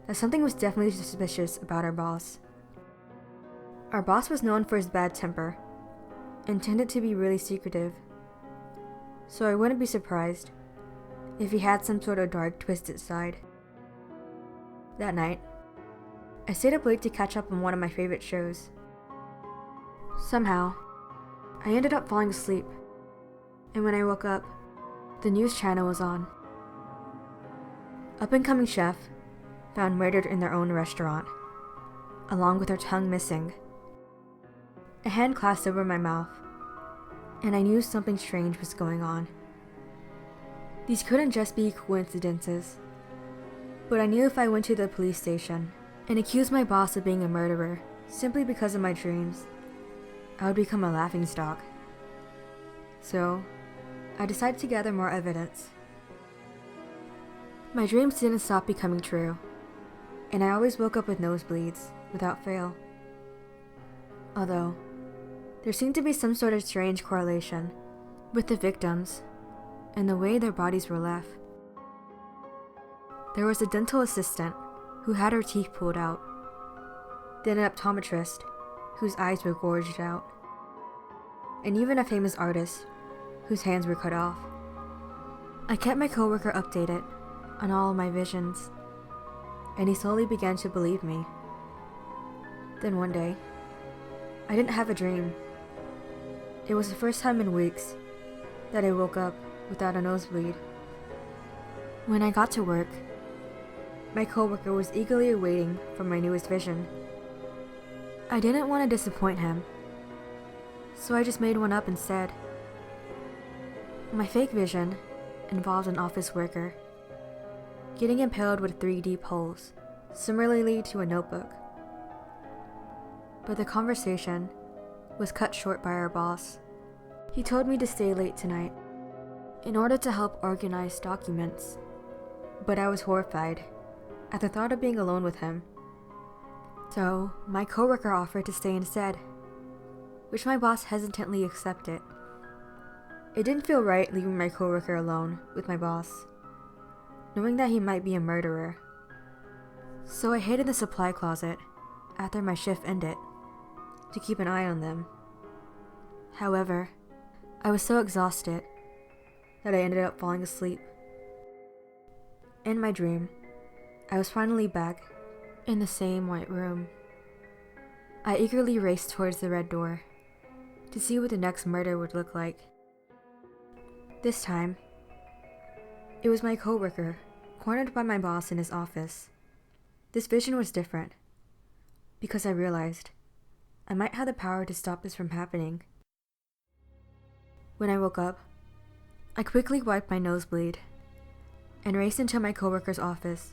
that something was definitely suspicious about our boss. Our boss was known for his bad temper and tended to be really secretive, so I wouldn't be surprised if he had some sort of dark, twisted side. That night, I stayed up late to catch up on one of my favorite shows. Somehow, I ended up falling asleep, and when I woke up, the news channel was on. Up-and-coming chef found murdered in their own restaurant, along with her tongue missing. A hand clasped over my mouth, and I knew something strange was going on. These couldn't just be coincidences, but I knew if I went to the police station and accused my boss of being a murderer simply because of my dreams, I would become a laughingstock. So, I decided to gather more evidence. My dreams didn't stop becoming true, and I always woke up with nosebleeds, without fail. Although, there seemed to be some sort of strange correlation with the victims and the way their bodies were left. There was a dental assistant who had her teeth pulled out, then an optometrist whose eyes were gouged out, and even a famous artist whose hands were cut off. I kept my coworker updated on all of my visions, and he slowly began to believe me. Then one day, I didn't have a dream. It was the first time in weeks that I woke up without a nosebleed. When I got to work, my coworker was eagerly awaiting for my newest vision. I didn't want to disappoint him, so I just made one up instead. My fake vision involved an office worker getting impaled with 3 deep holes, similarly to a notebook. But the conversation was cut short by our boss. He told me to stay late tonight in order to help organize documents, but I was horrified at the thought of being alone with him. So, my coworker offered to stay instead, which my boss hesitantly accepted. It didn't feel right leaving my coworker alone with my boss, knowing that he might be a murderer. So I hid in the supply closet after my shift ended to keep an eye on them. However, I was so exhausted that I ended up falling asleep. In my dream, I was finally back in the same white room. I eagerly raced towards the red door to see what the next murder would look like. This time, it was my coworker, cornered by my boss in his office. This vision was different, because I realized I might have the power to stop this from happening. When I woke up, I quickly wiped my nosebleed and raced into my coworker's office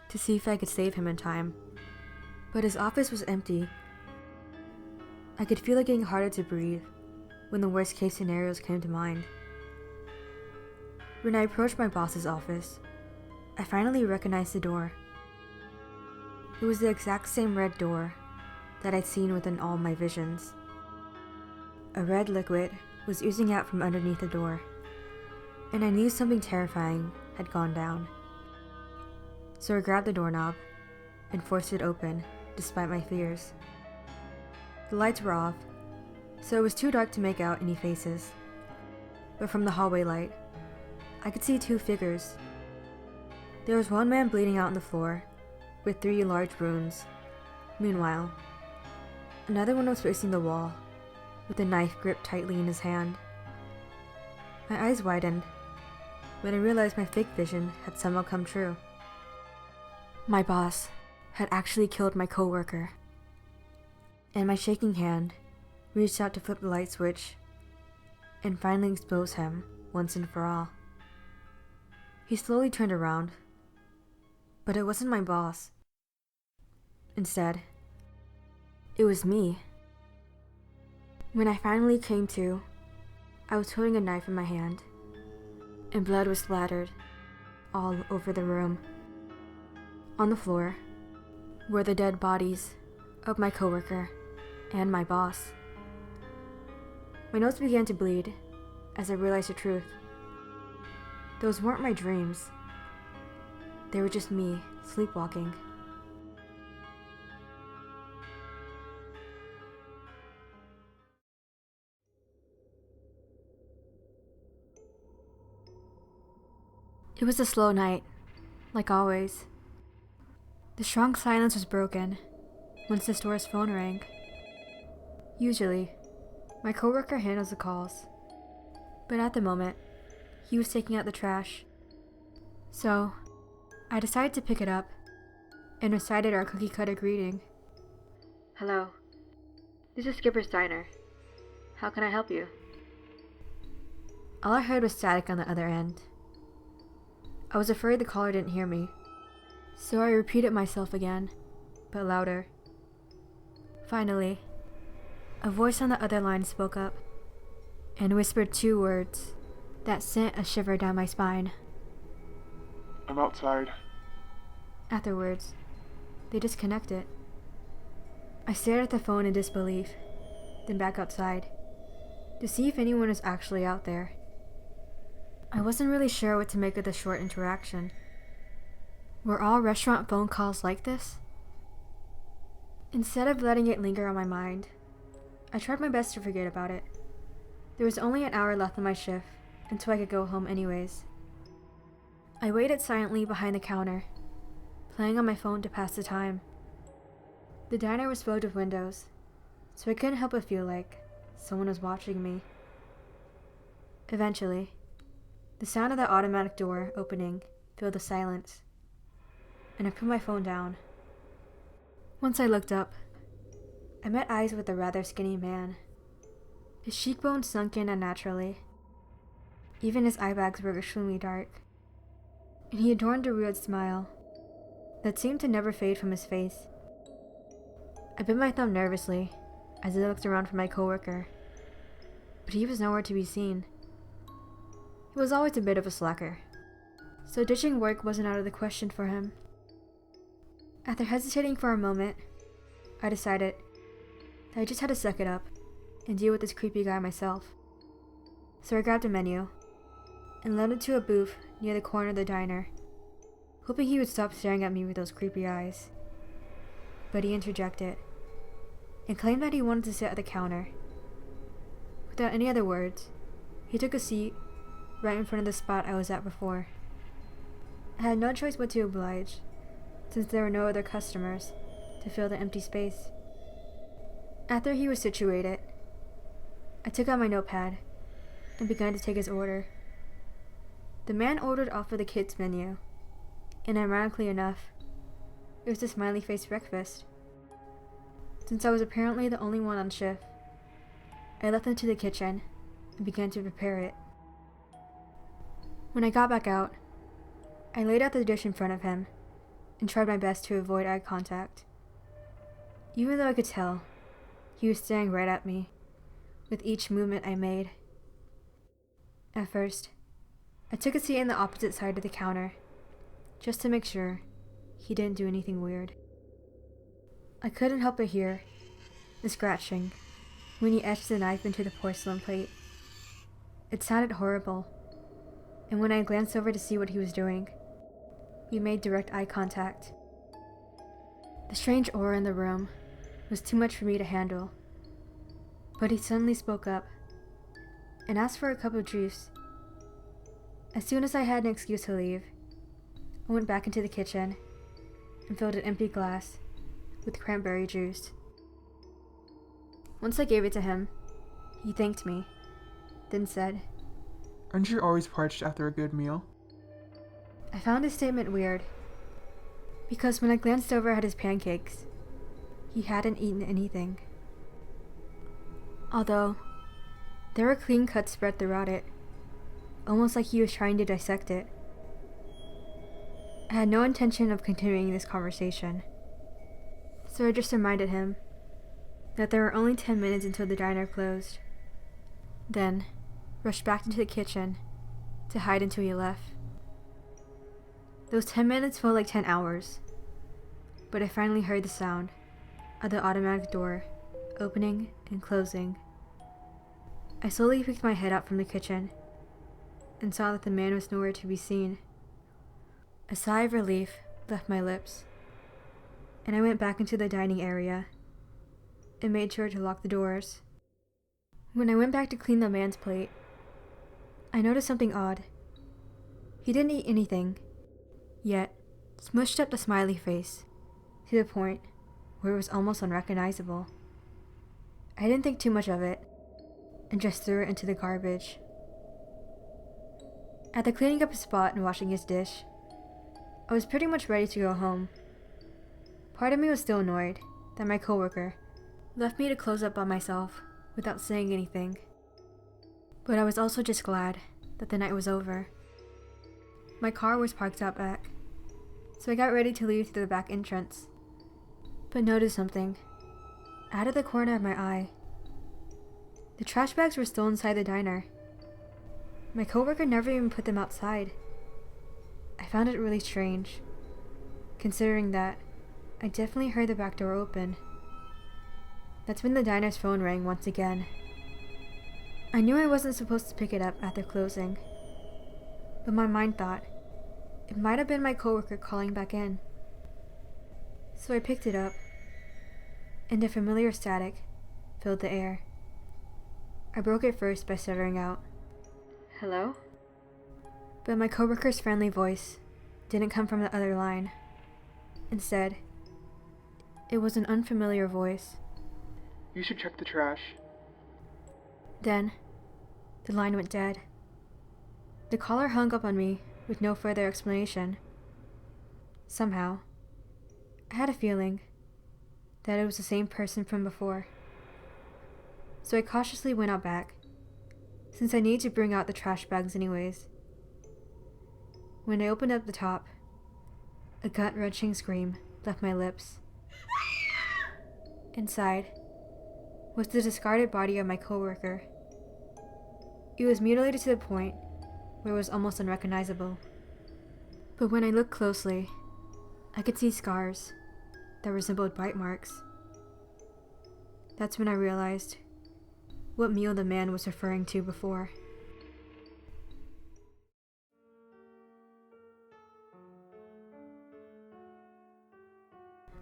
to see if I could save him in time. But his office was empty. I could feel it getting harder to breathe when the worst case scenarios came to mind. When I approached my boss's office, I finally recognized the door. It was the exact same red door that I'd seen within all my visions. A red liquid was oozing out from underneath the door, and I knew something terrifying had gone down. So I grabbed the doorknob and forced it open, despite my fears. The lights were off, so it was too dark to make out any faces. But from the hallway light, I could see two figures. There was one man bleeding out on the floor, with 3 large wounds. Meanwhile, another one was facing the wall, with a knife gripped tightly in his hand. My eyes widened when I realized my fake vision had somehow come true. My boss had actually killed my coworker, and my shaking hand reached out to flip the light switch and finally expose him once and for all. He slowly turned around, but it wasn't my boss. Instead, it was me. When I finally came to, I was holding a knife in my hand, and blood was splattered all over the room. On the floor were the dead bodies of my coworker and my boss. My nose began to bleed as I realized the truth. Those weren't my dreams. They were just me sleepwalking. It was a slow night, like always. The strong silence was broken once the store's phone rang. Usually, my coworker handles the calls, but at the moment, he was taking out the trash. So, I decided to pick it up and recited our cookie-cutter greeting. "Hello, this is Skipper's Diner. How can I help you?" All I heard was static on the other end. I was afraid the caller didn't hear me, so I repeated myself again, but louder. Finally, a voice on the other line spoke up and whispered 2 words that sent a shiver down my spine. I'm outside. Afterwards, they disconnected. I stared at the phone in disbelief, then back outside, to see if anyone was actually out there. I wasn't really sure what to make of the short interaction. Were all restaurant phone calls like this? Instead of letting it linger on my mind, I tried my best to forget about it. There was only an hour left on my shift until I could go home anyways. I waited silently behind the counter, playing on my phone to pass the time. The diner was filled with windows, so I couldn't help but feel like someone was watching me. Eventually, the sound of the automatic door opening filled the silence, and I put my phone down. Once I looked up, I met eyes with a rather skinny man. His cheekbones sunk in unnaturally. Even his eye bags were extremely dark, and he adorned a weird smile that seemed to never fade from his face. I bit my thumb nervously as I looked around for my coworker, but he was nowhere to be seen. He was always a bit of a slacker, so ditching work wasn't out of the question for him. After hesitating for a moment, I decided that I just had to suck it up and deal with this creepy guy myself. So I grabbed a menu and led him to a booth near the corner of the diner, hoping he would stop staring at me with those creepy eyes. But he interjected and claimed that he wanted to sit at the counter. Without any other words, he took a seat right in front of the spot I was at before. I had no choice but to oblige, since there were no other customers to fill the empty space. After he was situated, I took out my notepad and began to take his order. The man ordered off of the kids' menu, and ironically enough, it was a smiley face breakfast. Since I was apparently the only one on shift, I left him to the kitchen and began to prepare it. When I got back out, I laid out the dish in front of him and tried my best to avoid eye contact. Even though I could tell, he was staring right at me with each movement I made. At first, I took a seat in the opposite side of the counter, just to make sure he didn't do anything weird. I couldn't help but hear the scratching when he etched the knife into the porcelain plate. It sounded horrible, and when I glanced over to see what he was doing, we made direct eye contact. The strange aura in the room was too much for me to handle, but he suddenly spoke up and asked for a cup of juice. As soon as I had an excuse to leave, I went back into the kitchen and filled an empty glass with cranberry juice. Once I gave it to him, he thanked me, then said, Aren't you always parched after a good meal? I found his statement weird, because when I glanced over at his pancakes, he hadn't eaten anything. Although, there were clean cuts spread throughout it, almost like he was trying to dissect it. I had no intention of continuing this conversation, so I just reminded him that there were only 10 minutes until the diner closed, then rushed back into the kitchen to hide until he left. Those 10 minutes felt like 10 hours, but I finally heard the sound of the automatic door opening and closing. I slowly picked my head up from the kitchen and saw that the man was nowhere to be seen. A sigh of relief left my lips, and I went back into the dining area and made sure to lock the doors. When I went back to clean the man's plate, I noticed something odd. He didn't eat anything, yet smushed up the smiley face to the point where it was almost unrecognizable. I didn't think too much of it and just threw it into the garbage. After cleaning up his spot and washing his dish, I was pretty much ready to go home. Part of me was still annoyed that my coworker left me to close up by myself without saying anything, but I was also just glad that the night was over. My car was parked out back, so I got ready to leave through the back entrance, but noticed something out of the corner of my eye. The trash bags were still inside the diner. My coworker never even put them outside. I found it really strange, considering that I definitely heard the back door open. That's when the diner's phone rang once again. I knew I wasn't supposed to pick it up after closing, but my mind thought it might have been my coworker calling back in. So I picked it up, and a familiar static filled the air. I broke it first by stuttering out, "Hello?" But my coworker's friendly voice didn't come from the other line. Instead, it was an unfamiliar voice. You should check the trash. Then, the line went dead. The caller hung up on me with no further explanation. Somehow, I had a feeling that it was the same person from before. So I cautiously went out back, since I needed to bring out the trash bags anyways. When I opened up the top, a gut-wrenching scream left my lips. Inside was the discarded body of my coworker. It was mutilated to the point where it was almost unrecognizable. But when I looked closely, I could see scars that resembled bite marks. That's when I realized what meal the man was referring to before.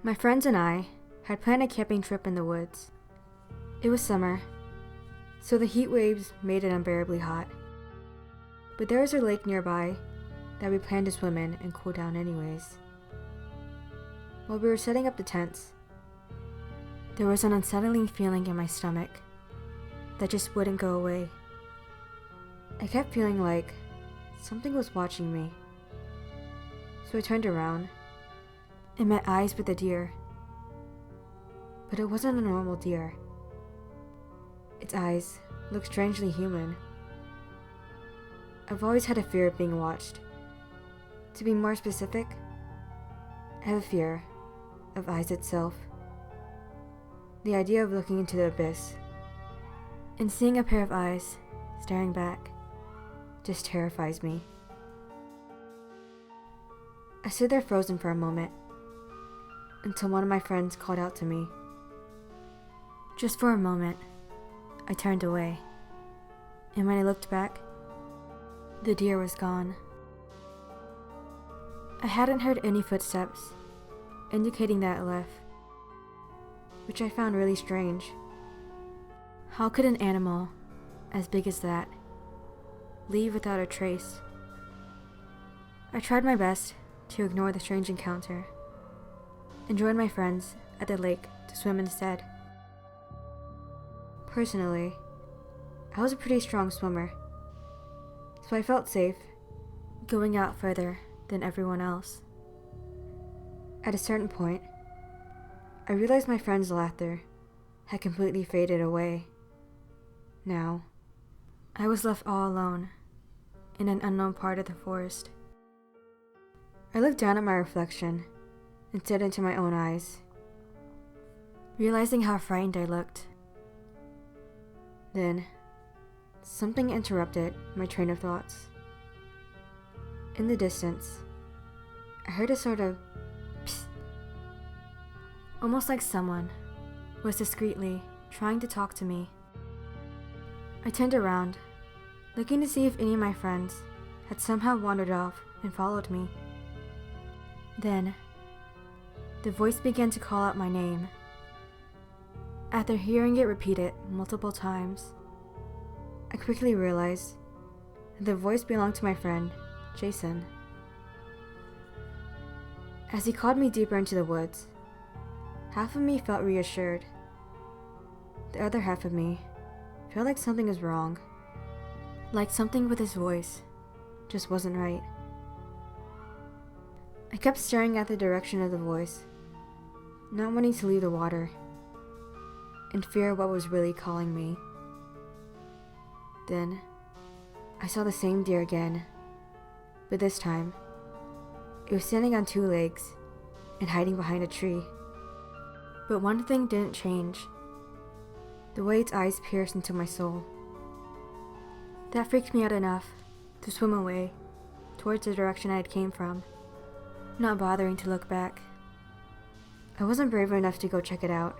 My friends and I had planned a camping trip in the woods. It was summer, so the heat waves made it unbearably hot. But there was a lake nearby that we planned to swim in and cool down anyways. While we were setting up the tents, there was an unsettling feeling in my stomach. that just wouldn't go away. I kept feeling like something was watching me. So I turned around and met eyes with a deer. But it wasn't a normal deer. Its eyes looked strangely human. I've always had a fear of being watched. To be more specific, I have a fear of eyes itself. The idea of looking into the abyss and seeing a pair of eyes staring back just terrifies me. I stood there frozen for a moment until one of my friends called out to me. Just for a moment, I turned away, and when I looked back, the deer was gone. I hadn't heard any footsteps, indicating that it left, which I found really strange. How could an animal as big as that leave without a trace? I tried my best to ignore the strange encounter and joined my friends at the lake to swim instead. Personally, I was a pretty strong swimmer, so I felt safe going out further than everyone else. At a certain point, I realized my friends' laughter had completely faded away. Now, I was left all alone in an unknown part of the forest. I looked down at my reflection and stared into my own eyes, realizing how frightened I looked. Then, something interrupted my train of thoughts. In the distance, I heard a sort of psst, almost like someone was discreetly trying to talk to me. I turned around, looking to see if any of my friends had somehow wandered off and followed me. Then, the voice began to call out my name. After hearing it repeated multiple times, I quickly realized that the voice belonged to my friend, Jason. As he called me deeper into the woods, half of me felt reassured. The other half of me felt like something was wrong, like something with his voice just wasn't right. I kept staring at the direction of the voice, not wanting to leave the water, in fear of what was really calling me. Then, I saw the same deer again, but this time, it was standing on two legs and hiding behind a tree. But one thing didn't change: the way its eyes pierced into my soul. That freaked me out enough to swim away towards the direction I had came from, not bothering to look back. I wasn't brave enough to go check it out,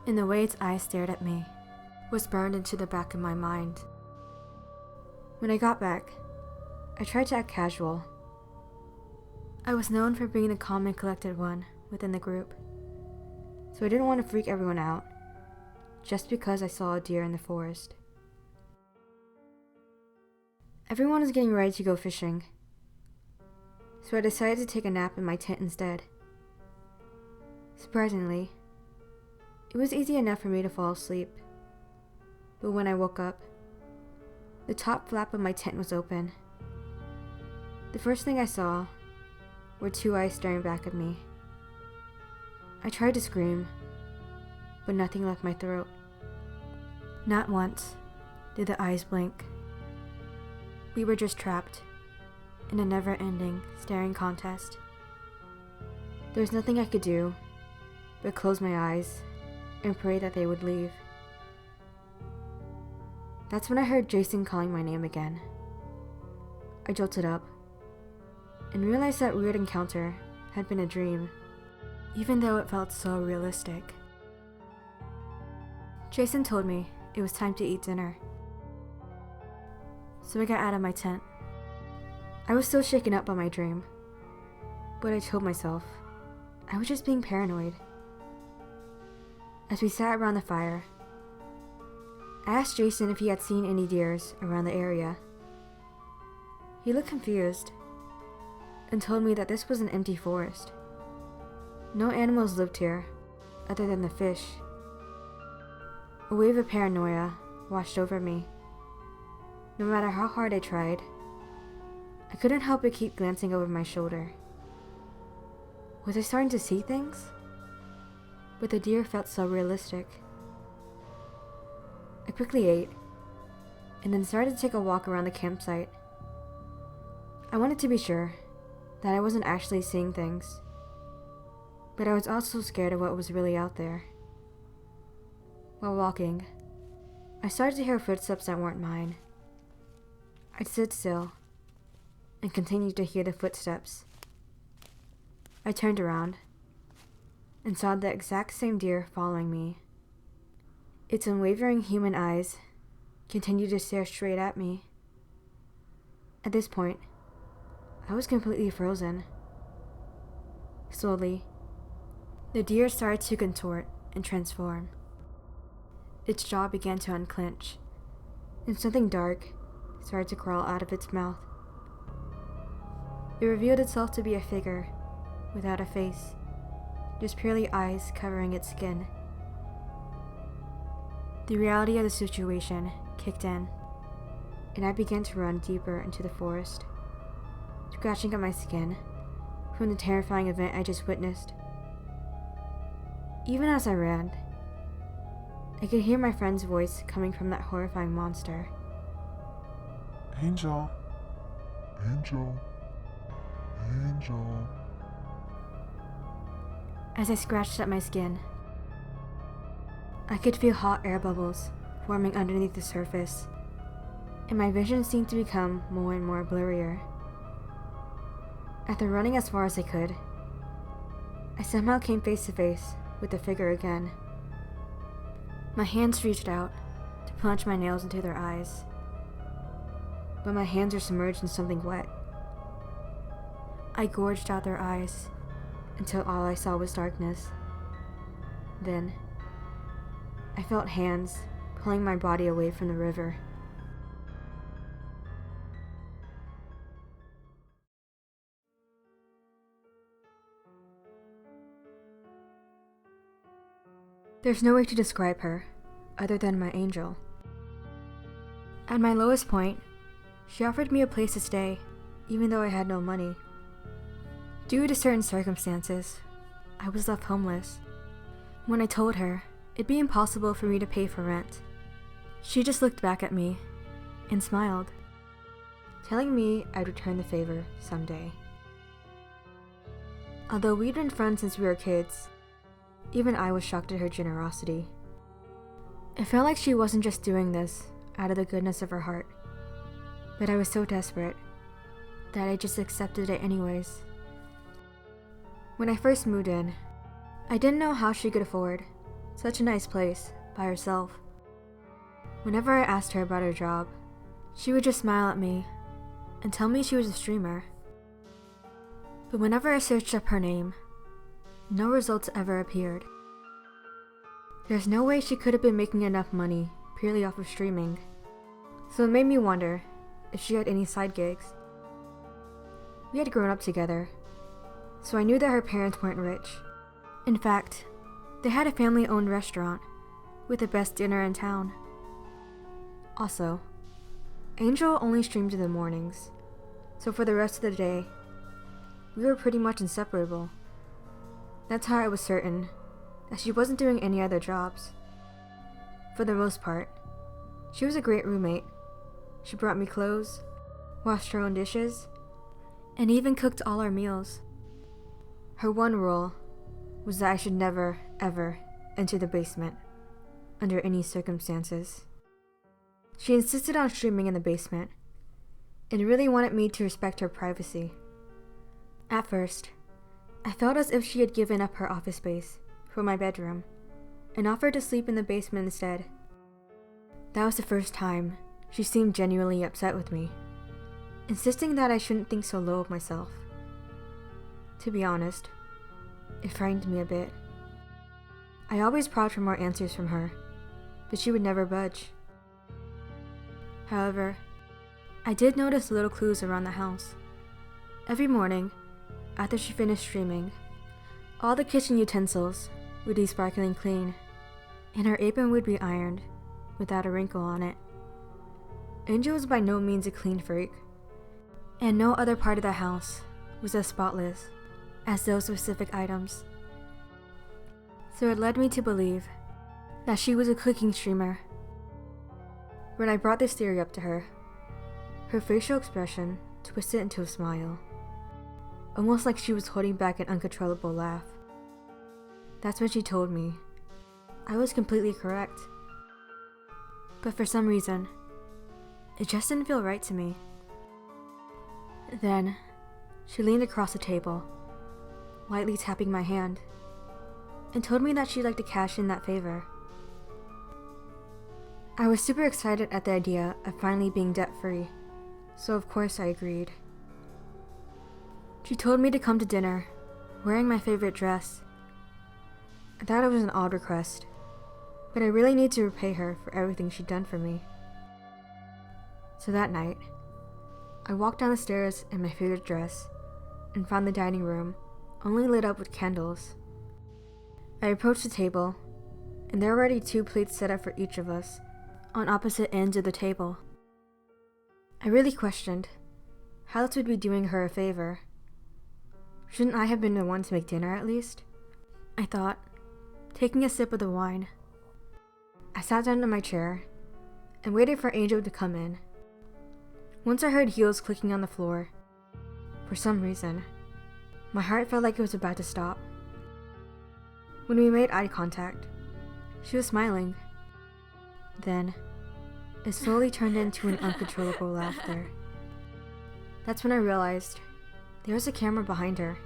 and the way its eyes stared at me was burned into the back of my mind. When I got back, I tried to act casual. I was known for being the calm and collected one within the group, so I didn't want to freak everyone out just because I saw a deer in the forest. Everyone was getting ready to go fishing, so I decided to take a nap in my tent instead. Surprisingly, it was easy enough for me to fall asleep, but when I woke up, the top flap of my tent was open. The first thing I saw were two eyes staring back at me. I tried to scream, but nothing left my throat. Not once did the eyes blink. We were just trapped in a never-ending staring contest. There was nothing I could do but close my eyes and pray that they would leave. That's when I heard Jason calling my name again. I jolted up and realized that weird encounter had been a dream, even though it felt so realistic. Jason told me it was time to eat dinner, so I got out of my tent. I was still shaken up by my dream, but I told myself I was just being paranoid. As we sat around the fire, I asked Jason if he had seen any deers around the area. He looked confused and told me that this was an empty forest. No animals lived here other than the fish. A wave of paranoia washed over me. No matter how hard I tried, I couldn't help but keep glancing over my shoulder. Was I starting to see things? But the deer felt so realistic. I quickly ate, and then started to take a walk around the campsite. I wanted to be sure that I wasn't actually seeing things, but I was also scared of what was really out there. While walking, I started to hear footsteps that weren't mine. I stood still and continued to hear the footsteps. I turned around and saw the exact same deer following me. Its unwavering human eyes continued to stare straight at me. At this point, I was completely frozen. Slowly, the deer started to contort and transform. Its jaw began to unclench, and something dark started to crawl out of its mouth. It revealed itself to be a figure without a face, just purely eyes covering its skin. The reality of the situation kicked in, and I began to run deeper into the forest, scratching at my skin from the terrifying event I just witnessed. Even as I ran, I could hear my friend's voice coming from that horrifying monster. Angel. Angel. Angel. As I scratched at my skin, I could feel hot air bubbles forming underneath the surface, and my vision seemed to become more and more blurrier. After running as far as I could, I somehow came face to face with the figure again. My hands reached out to plunge my nails into their eyes, but my hands were submerged in something wet. I gorged out their eyes until all I saw was darkness. Then, I felt hands pulling my body away from the river. There's no way to describe her other than my angel. At my lowest point, she offered me a place to stay, even though I had no money. Due to certain circumstances, I was left homeless. When I told her it'd be impossible for me to pay for rent, she just looked back at me and smiled, telling me I'd return the favor someday. Although we'd been friends since we were kids, even I was shocked at her generosity. It felt like she wasn't just doing this out of the goodness of her heart, but I was so desperate that I just accepted it anyways. When I first moved in, I didn't know how she could afford such a nice place by herself. Whenever I asked her about her job, she would just smile at me and tell me she was a streamer. But whenever I searched up her name, no results ever appeared. There's no way she could have been making enough money purely off of streaming, so it made me wonder if she had any side gigs. We had grown up together, so I knew that her parents weren't rich. In fact, they had a family-owned restaurant with the best dinner in town. Also, Angel only streamed in the mornings, so for the rest of the day, we were pretty much inseparable. That's how I was certain that she wasn't doing any other jobs. For the most part, she was a great roommate. She brought me clothes, washed her own dishes, and even cooked all our meals. Her one rule was that I should never, ever enter the basement, under any circumstances. She insisted on streaming in the basement, and really wanted me to respect her privacy. At first, I felt as if she had given up her office space for my bedroom, and offered to sleep in the basement instead. That was the first time she seemed genuinely upset with me, insisting that I shouldn't think so low of myself. To be honest, it frightened me a bit. I always prowled for more answers from her, but she would never budge. However, I did notice little clues around the house. Every morning, after she finished streaming, all the kitchen utensils would be sparkling clean. and her apron would be ironed without a wrinkle on it. Angel was by no means a clean freak, and no other part of the house was as spotless as those specific items. So it led me to believe that she was a cooking streamer. When I brought this theory up to her facial expression twisted into a smile, almost like she was holding back an uncontrollable laugh. That's when she told me I was completely correct. But for some reason, it just didn't feel right to me. Then, she leaned across the table, lightly tapping my hand, and told me that she'd like to cash in that favor. I was super excited at the idea of finally being debt-free, so of course I agreed. She told me to come to dinner, wearing my favorite dress. I thought it was an odd request, but I really need to repay her for everything she'd done for me. So that night, I walked down the stairs in my favorite dress and found the dining room only lit up with candles. I approached the table, and there were already 2 plates set up for each of us on opposite ends of the table. I really questioned how this would be doing her a favor. Shouldn't I have been the one to make dinner at least? I thought, taking a sip of the wine. I sat down in my chair and waited for Angel to come in. Once I heard heels clicking on the floor, for some reason, my heart felt like it was about to stop. When we made eye contact, she was smiling. Then, it slowly turned into an uncontrollable laughter. That's when I realized there was a camera behind her,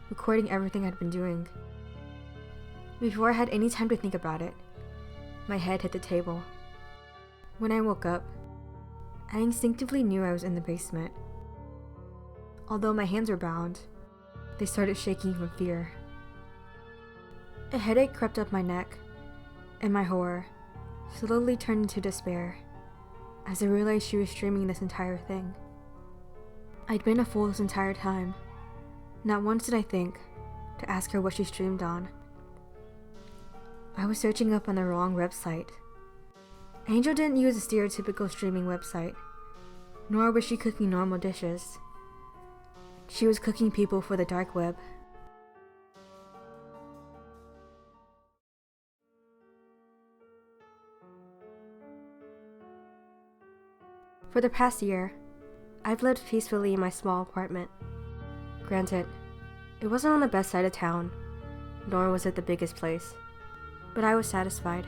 recording everything I'd been doing. Before I had any time to think about it, my head hit the table. When I woke up, I instinctively knew I was in the basement. Although my hands were bound, they started shaking from fear. A headache crept up my neck, and my horror slowly turned into despair as I realized she was streaming this entire thing. I'd been a fool this entire time. Not once did I think to ask her what she streamed on. I was searching up on the wrong website. Angel didn't use a stereotypical streaming website, nor was she cooking normal dishes. She was cooking people for the dark web. For the past year, I've lived peacefully in my small apartment. Granted, it wasn't on the best side of town, nor was it the biggest place, but I was satisfied.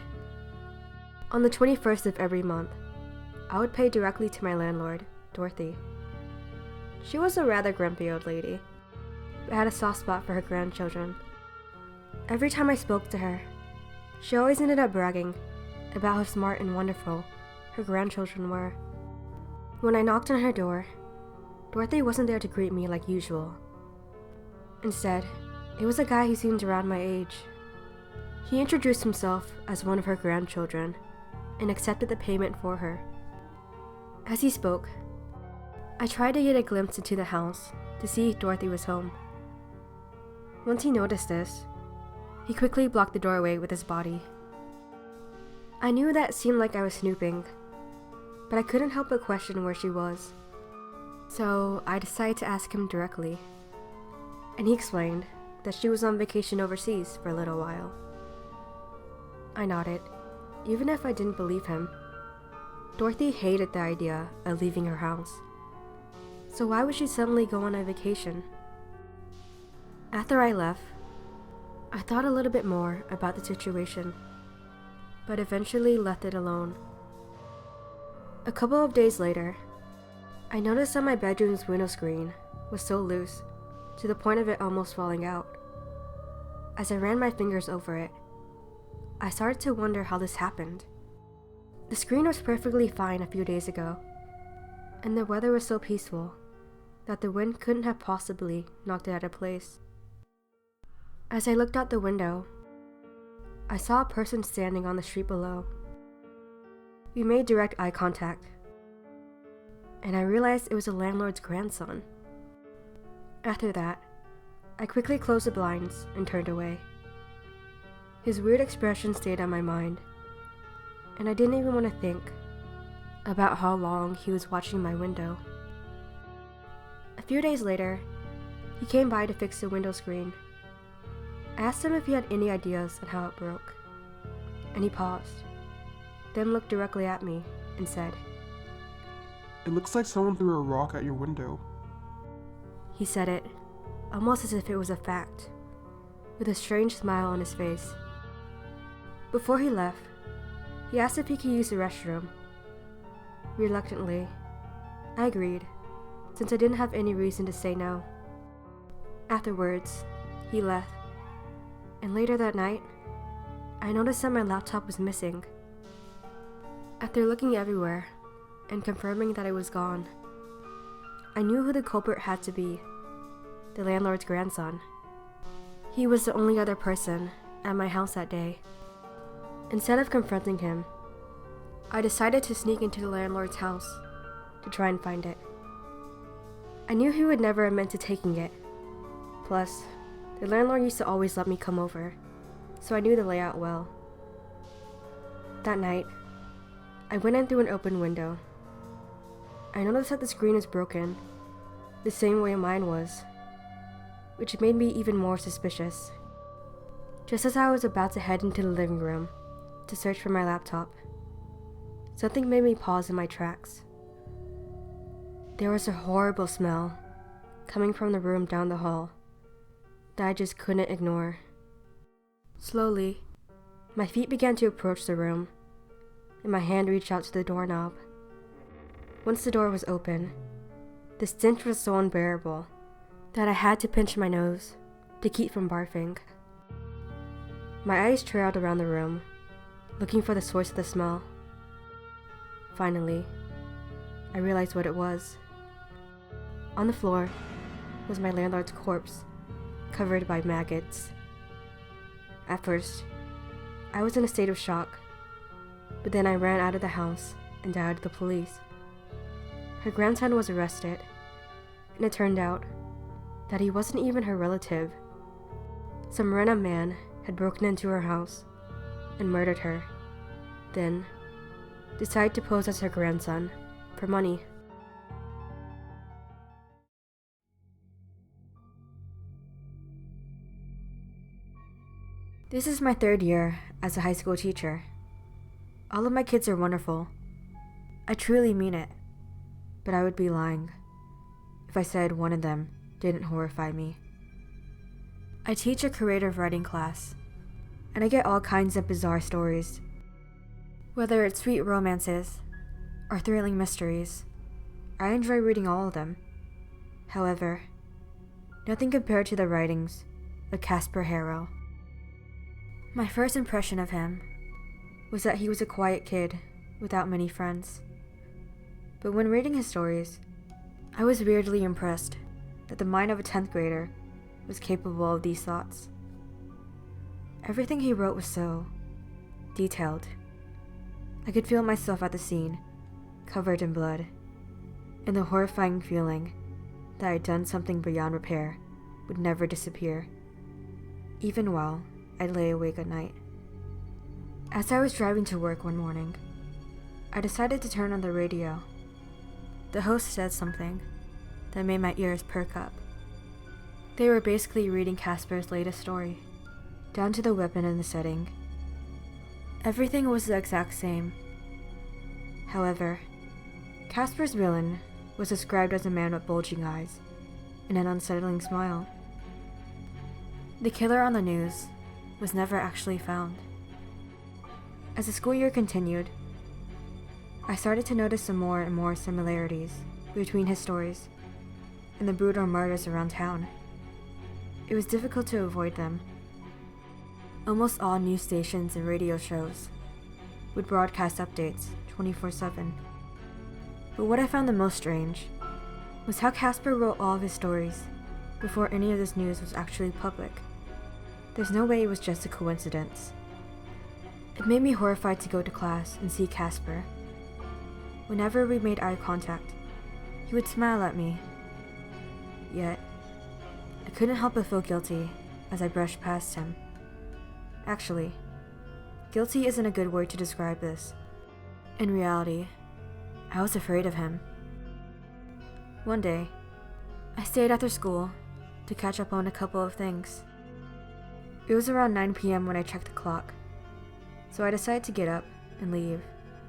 On the 21st of every month, I would pay directly to my landlord, Dorothy. She was a rather grumpy old lady, but had a soft spot for her grandchildren. Every time I spoke to her, she always ended up bragging about how smart and wonderful her grandchildren were. When I knocked on her door, Dorothy wasn't there to greet me like usual. Instead, it was a guy who seemed around my age. He introduced himself as one of her grandchildren and accepted the payment for her. As he spoke, I tried to get a glimpse into the house to see if Dorothy was home. Once he noticed this, he quickly blocked the doorway with his body. I knew that seemed like I was snooping, but I couldn't help but question where she was. So I decided to ask him directly, and he explained that she was on vacation overseas for a little while. I nodded, even if I didn't believe him. Dorothy hated the idea of leaving her house, so why would she suddenly go on a vacation? After I left, I thought a little bit more about the situation, but eventually left it alone. A couple of days later, I noticed that my bedroom's window screen was so loose, to the point of it almost falling out. As I ran my fingers over it, I started to wonder how this happened. The screen was perfectly fine a few days ago, and the weather was so peaceful that the wind couldn't have possibly knocked it out of place. As I looked out the window, I saw a person standing on the street below. We made direct eye contact, and I realized it was the landlord's grandson. After that, I quickly closed the blinds and turned away. His weird expression stayed on my mind, and I didn't even want to think about how long he was watching my window. A few days later, he came by to fix the window screen. I asked him if he had any ideas on how it broke, and he paused, then looked directly at me and said, It looks like someone threw a rock at your window. He said it, almost as if it was a fact, with a strange smile on his face. Before he left, he asked if he could use the restroom. Reluctantly, I agreed, since I didn't have any reason to say no. Afterwards, he left, and later that night, I noticed that my laptop was missing. After looking everywhere and confirming that it was gone, I knew who the culprit had to be: the landlord's grandson. He was the only other person at my house that day. Instead of confronting him, I decided to sneak into the landlord's house to try and find it. I knew he would never admit to taking it. Plus, the landlord used to always let me come over, so I knew the layout well. That night, I went in through an open window. I noticed that the screen is broken, the same way mine was, which made me even more suspicious. Just as I was about to head into the living room to search for my laptop, something made me pause in my tracks. There was a horrible smell coming from the room down the hall that I just couldn't ignore. Slowly, my feet began to approach the room, and my hand reached out to the doorknob. Once the door was open, the stench was so unbearable that I had to pinch my nose to keep from barfing. My eyes trailed around the room, looking for the source of the smell. Finally, I realized what it was. On the floor was my landlord's corpse, covered by maggots. At first, I was in a state of shock, but then I ran out of the house and dialed the police. Her grandson was arrested, and it turned out that he wasn't even her relative. Some random man had broken into her house and murdered her, then decided to pose as her grandson for money. This is my third year as a high school teacher. All of my kids are wonderful. I truly mean it, but I would be lying if I said one of them didn't horrify me. I teach a creative writing class, and I get all kinds of bizarre stories. Whether it's sweet romances or thrilling mysteries, I enjoy reading all of them. However, nothing compared to the writings of Casper Harrow. My first impression of him was that he was a quiet kid without many friends. But when reading his stories, I was weirdly impressed that the mind of a 10th grader was capable of these thoughts. Everything he wrote was so detailed. I could feel myself at the scene, covered in blood, and the horrifying feeling that I'd done something beyond repair would never disappear, even while I lay awake at night. As I was driving to work one morning, I decided to turn on the radio. The host said something that made my ears perk up. They were basically reading Casper's latest story, down to the weapon and the setting. Everything was the exact same. However, Casper's villain was described as a man with bulging eyes and an unsettling smile. The killer on the news was never actually found. As the school year continued, I started to notice some more and more similarities between his stories and the brutal murders around town. It was difficult to avoid them. Almost all news stations and radio shows would broadcast updates 24/7. But what I found the most strange was how Casper wrote all of his stories before any of this news was actually public. There's no way it was just a coincidence. It made me horrified to go to class and see Casper. Whenever we made eye contact, he would smile at me. Yet, I couldn't help but feel guilty as I brushed past him. Actually, guilty isn't a good word to describe this. In reality, I was afraid of him. One day, I stayed after school to catch up on a couple of things. It was around 9 p.m. when I checked the clock, so I decided to get up and leave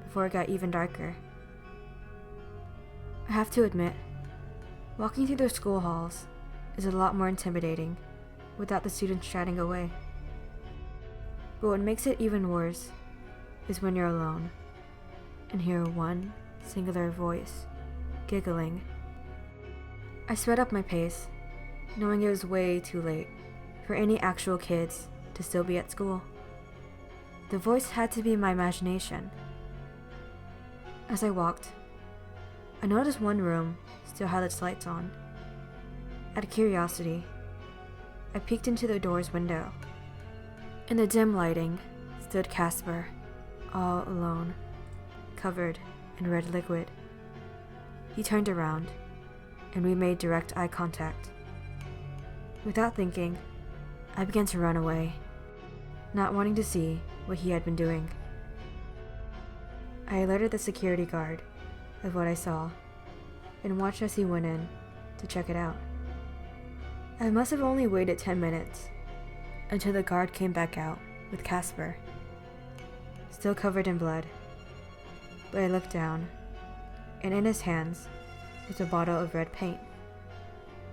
before it got even darker. I have to admit, walking through the school halls is a lot more intimidating without the students chatting away. But what makes it even worse is when you're alone and hear one singular voice giggling. I sped up my pace, knowing it was way too late for any actual kids to still be at school. The voice had to be in my imagination. As I walked, I noticed one room still had its lights on. Out of curiosity, I peeked into the door's window. In the dim lighting stood Casper, all alone, covered in red liquid. He turned around, and we made direct eye contact. Without thinking, I began to run away, not wanting to see what he had been doing. I alerted the security guard of what I saw and watched as he went in to check it out. I must have only waited 10 minutes until the guard came back out with Casper, still covered in blood. But I looked down, and in his hands was a bottle of red paint.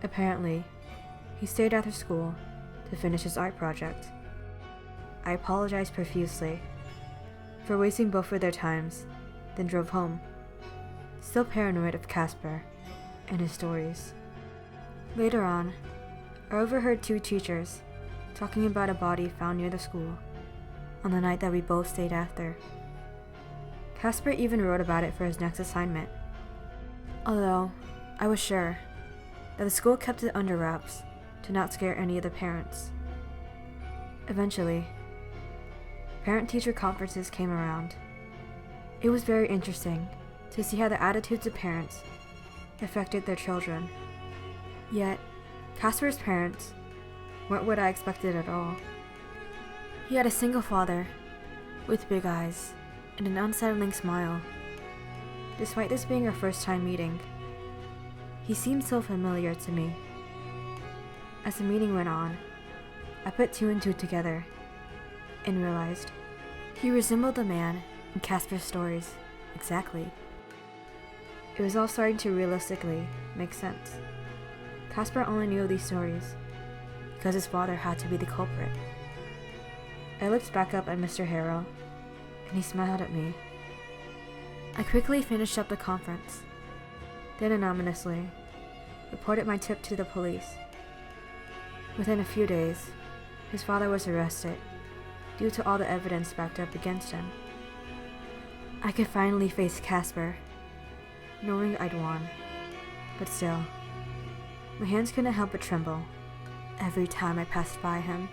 Apparently, he stayed after school to finish his art project. I apologized profusely for wasting both of their times, then drove home, still paranoid of Casper and his stories. Later on, I overheard two teachers talking about a body found near the school on the night that we both stayed after. Casper even wrote about it for his next assignment, although I was sure that the school kept it under wraps to not scare any of the parents. Eventually, parent-teacher conferences came around. It was very interesting to see how the attitudes of parents affected their children. Yet, Casper's parents weren't what I expected at all. He had a single father, with big eyes and an unsettling smile. Despite this being our first time meeting, he seemed so familiar to me. As the meeting went on, I put two and two together and realized he resembled the man in Casper's stories exactly. It was all starting to realistically make sense. Casper only knew these stories because his father had to be the culprit. I looked back up at Mr. Harrow, and he smiled at me. I quickly finished up the conference, then anonymously reported my tip to the police. Within a few days, his father was arrested due to all the evidence backed up against him. I could finally face Casper, knowing I'd won, but still, my hands couldn't help but tremble every time I passed by him.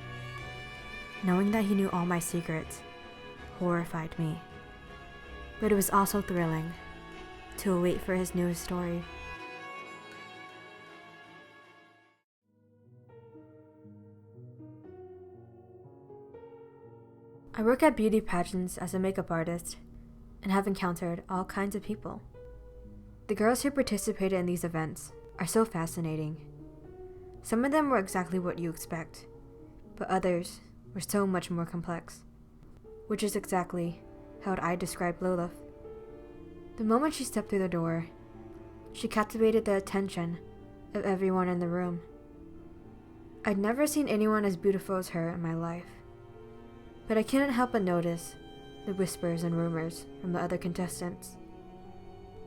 Knowing that he knew all my secrets horrified me, but it was also thrilling to wait for his newest story. I work at beauty pageants as a makeup artist and have encountered all kinds of people. The girls who participated in these events are so fascinating. Some of them were exactly what you expect, but others were so much more complex, which is exactly how I describe Lilith. The moment she stepped through the door, she captivated the attention of everyone in the room. I'd never seen anyone as beautiful as her in my life, but I couldn't help but notice the whispers and rumors from the other contestants.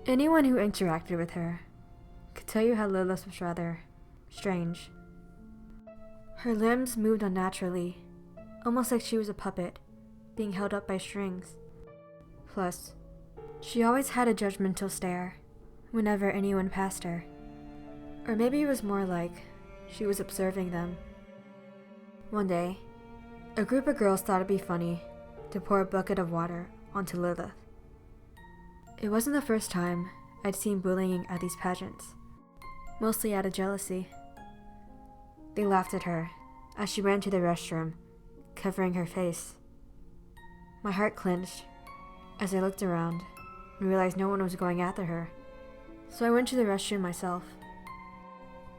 Anyone who interacted with her could tell you how Lilith was rather strange. Her limbs moved unnaturally, almost like she was a puppet being held up by strings. Plus, she always had a judgmental stare whenever anyone passed her. Or maybe it was more like she was observing them. One day, a group of girls thought it'd be funny to pour a bucket of water onto Lilith. It wasn't the first time I'd seen bullying at these pageants, mostly out of jealousy. They laughed at her as she ran to the restroom, covering her face. My heart clenched as I looked around and realized no one was going after her, so I went to the restroom myself.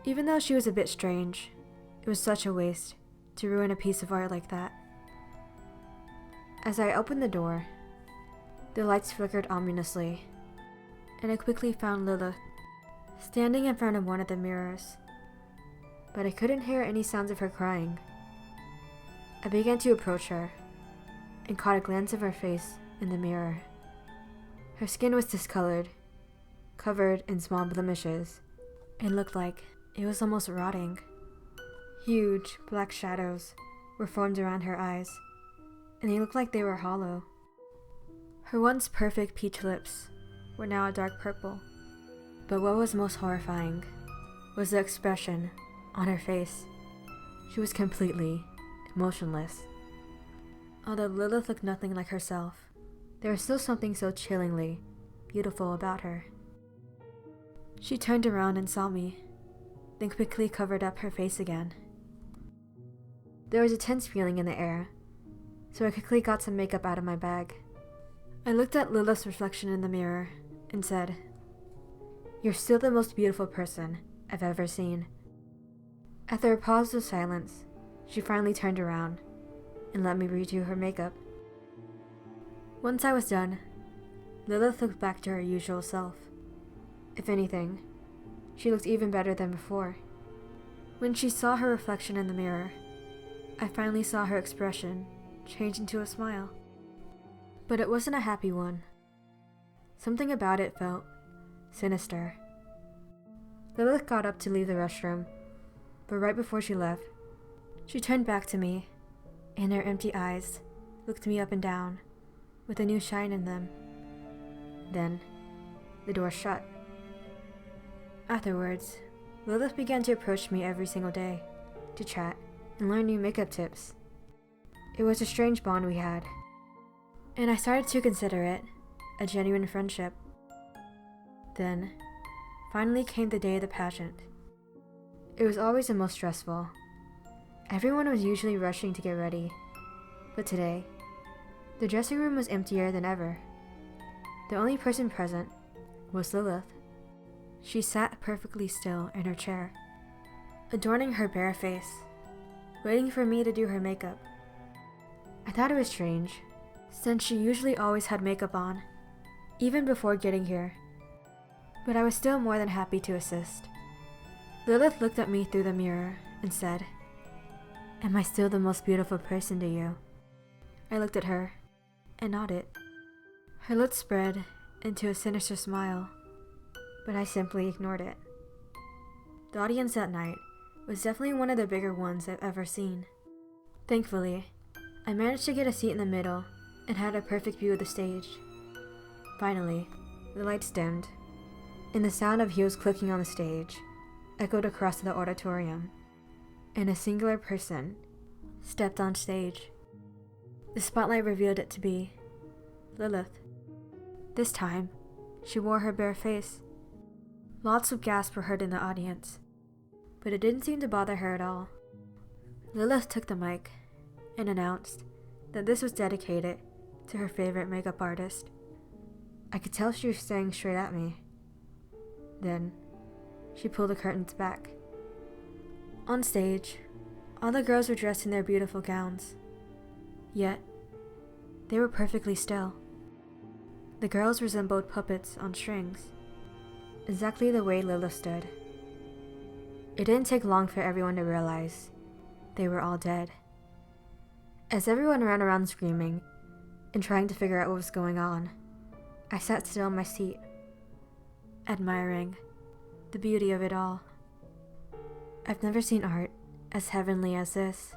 Even though she was a bit strange, it was such a waste to ruin a piece of art like that. As I opened the door, the lights flickered ominously, and I quickly found Lilith standing in front of one of the mirrors, but I couldn't hear any sounds of her crying. I began to approach her and caught a glance of her face in the mirror. Her skin was discolored, covered in small blemishes, and looked like it was almost rotting. Huge black shadows were formed around her eyes, and they looked like they were hollow. Her once perfect peach lips were now a dark purple. But what was most horrifying was the expression on her face. She was completely motionless. Although Lilith looked nothing like herself, there was still something so chillingly beautiful about her. She turned around and saw me, then quickly covered up her face again. There was a tense feeling in the air, so I quickly got some makeup out of my bag. I looked at Lilith's reflection in the mirror and said, "You're still the most beautiful person I've ever seen." After a pause of silence, she finally turned around and let me redo her makeup. Once I was done, Lilith looked back to her usual self. If anything, she looked even better than before. When she saw her reflection in the mirror, I finally saw her expression change into a smile. But it wasn't a happy one. Something about it felt sinister. Lilith got up to leave the restroom, but right before she left, she turned back to me, and her empty eyes looked me up and down with a new shine in them. Then, the door shut. Afterwards, Lilith began to approach me every single day to chat and learn new makeup tips. It was a strange bond we had, and I started to consider it a genuine friendship. Then, finally came the day of the pageant. It was always the most stressful. Everyone was usually rushing to get ready, but today, the dressing room was emptier than ever. The only person present was Lilith. She sat perfectly still in her chair, adorning her bare face, waiting for me to do her makeup. I thought it was strange, since she usually always had makeup on, even before getting here, but I was still more than happy to assist. Lilith looked at me through the mirror and said, "Am I still the most beautiful person to you?" I looked at her and nodded. Her lips spread into a sinister smile, but I simply ignored it. The audience that night was definitely one of the bigger ones I've ever seen. Thankfully, I managed to get a seat in the middle and had a perfect view of the stage. Finally, the lights dimmed, and the sound of heels clicking on the stage echoed across the auditorium, and a singular person stepped on stage. The spotlight revealed it to be Lilith. This time, she wore her bare face. Lots of gasps were heard in the audience, but it didn't seem to bother her at all. Lilith took the mic and announced that this was dedicated to her favorite makeup artist. I could tell she was staring straight at me. Then, she pulled the curtains back. On stage, all the girls were dressed in their beautiful gowns. Yet, they were perfectly still. The girls resembled puppets on strings, exactly the way Lilith stood. It didn't take long for everyone to realize they were all dead. As everyone ran around screaming and trying to figure out what was going on, I sat still in my seat, admiring the beauty of it all. I've never seen art as heavenly as this.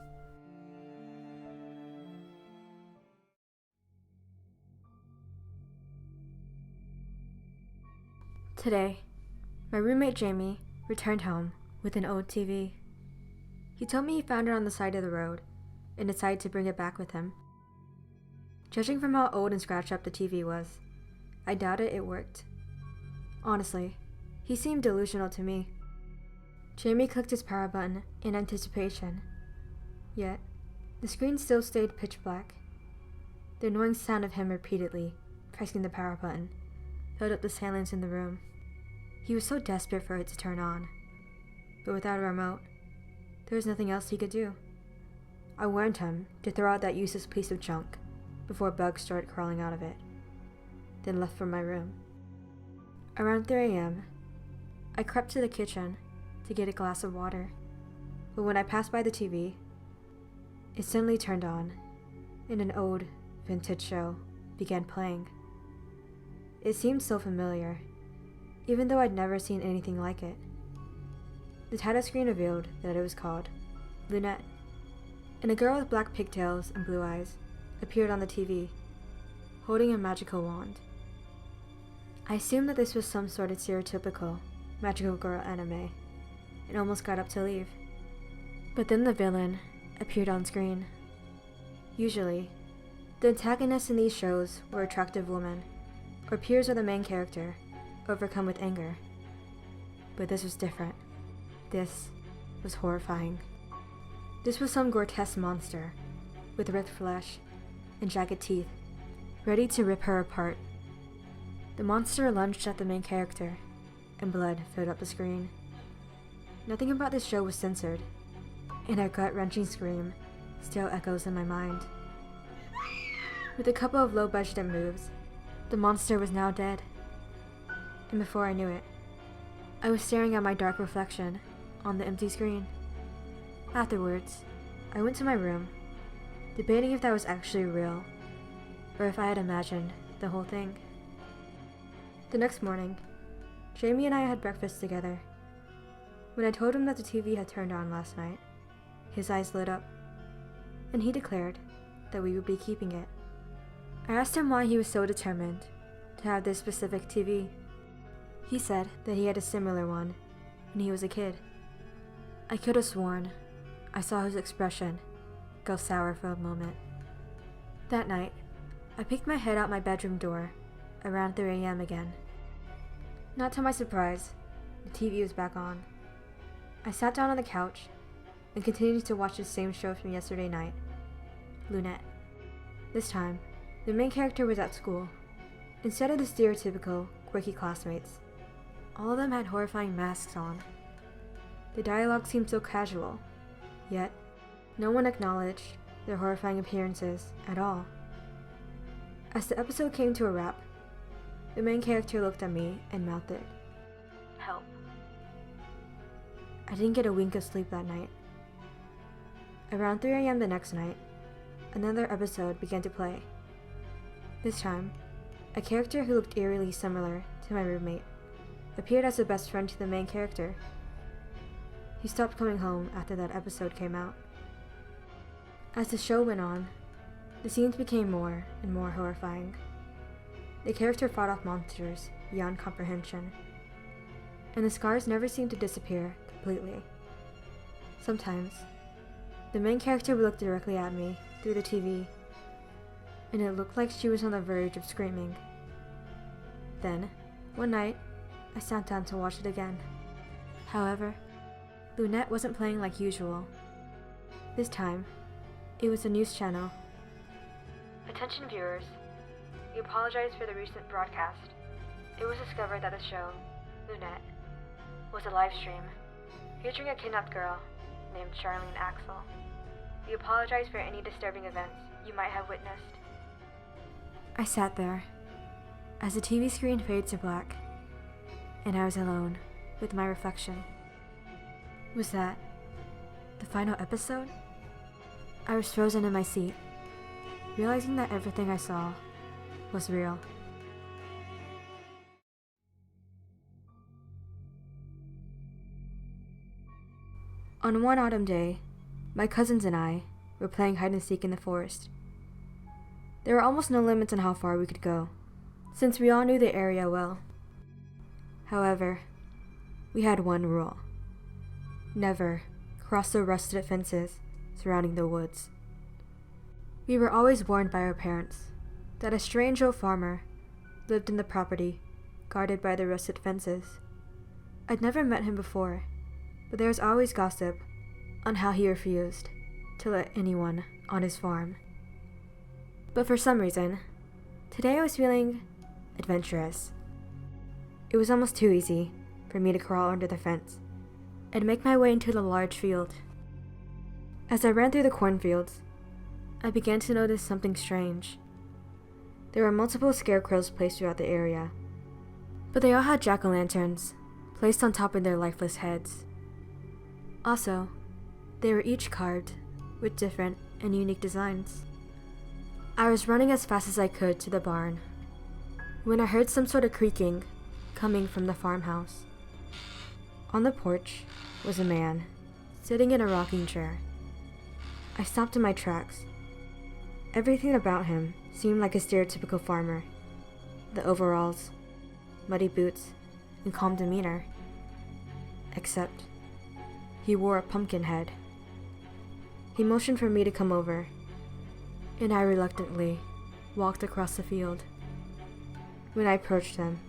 Today, my roommate Jamie returned home with an old TV. He told me he found it on the side of the road and decided to bring it back with him. Judging from how old and scratched up the TV was, I doubted it worked. Honestly, he seemed delusional to me. Jamie clicked his power button in anticipation, yet The screen still stayed pitch black. The annoying sound of him repeatedly pressing the power button filled up the silence in the room. He was so desperate for it to turn on, but without a remote, there was nothing else he could do. I warned him to throw out that useless piece of junk before bugs started crawling out of it, then left for my room. Around 3 a.m., I crept to the kitchen to get a glass of water, but when I passed by the TV, it suddenly turned on, and an old, vintage show began playing. It seemed so familiar, even though I'd never seen anything like it. The title screen revealed that it was called Lunette, and a girl with black pigtails and blue eyes appeared on the TV, holding a magical wand. I assumed that this was some sort of stereotypical magical girl anime, and almost got up to leave. But then the villain appeared on screen. Usually, the antagonists in these shows were attractive women, or peers of the main character, overcome with anger. But this was different. This was horrifying. This was some grotesque monster, with ripped flesh and jagged teeth, ready to rip her apart. The monster lunged at the main character, and blood filled up the screen. Nothing about this show was censored, and her gut-wrenching scream still echoes in my mind. With a couple of low-budgeted moves, the monster was now dead. And before I knew it, I was staring at my dark reflection on the empty screen. Afterwards, I went to my room, debating if that was actually real, or if I had imagined the whole thing. The next morning, Jamie and I had breakfast together. When I told him that the TV had turned on last night, his eyes lit up, and he declared that we would be keeping it. I asked him why he was so determined to have this specific TV. He said that he had a similar one when he was a kid. I could have sworn I saw his expression go sour for a moment. That night, I peeked my head out my bedroom door around 3 a.m. again. Not to my surprise, the TV was back on. I sat down on the couch and continued to watch the same show from yesterday night, Lunette. This time, the main character was at school. Instead of the stereotypical, quirky classmates, all of them had horrifying masks on. The dialogue seemed so casual, yet no one acknowledged their horrifying appearances at all. As the episode came to a wrap, the main character looked at me and mouthed, "Help." I didn't get a wink of sleep that night. Around 3 a.m. the next night, another episode began to play. This time, a character who looked eerily similar to my roommate appeared as a best friend to the main character. He stopped coming home after that episode came out. As the show went on, the scenes became more and more horrifying. The character fought off monsters beyond comprehension, and the scars never seemed to disappear completely. Sometimes, the main character would look directly at me through the TV, and it looked like she was on the verge of screaming. Then, one night, I sat down to watch it again. However, Lunette wasn't playing like usual. This time, it was a news channel. "Attention viewers, we apologize for the recent broadcast. It was discovered that the show, Lunette, was a live stream featuring a kidnapped girl named Charlene Axel. We apologize for any disturbing events you might have witnessed." I sat there as the TV screen faded to black, and I was alone with my reflection. Was that the final episode? I was frozen in my seat, realizing that everything I saw was real. On one autumn day, my cousins and I were playing hide and seek in the forest. There were almost no limits on how far we could go, since we all knew the area well. However, we had one rule: never cross the rusted fences surrounding the woods. We were always warned by our parents that a strange old farmer lived in the property guarded by the rusted fences. I'd never met him before, but there was always gossip on how he refused to let anyone on his farm. But for some reason, today I was feeling adventurous. It was almost too easy for me to crawl under the fence and make my way into the large field. As I ran through the cornfields, I began to notice something strange. There were multiple scarecrows placed throughout the area, but they all had jack-o'-lanterns placed on top of their lifeless heads. Also, they were each carved with different and unique designs. I was running as fast as I could to the barn when I heard some sort of creaking coming from the farmhouse. On the porch was a man sitting in a rocking chair. I stopped in my tracks. Everything about him seemed like a stereotypical farmer. The overalls, muddy boots, and calm demeanor. Except, he wore a pumpkin head. He motioned for me to come over, and I reluctantly walked across the field. When I approached him,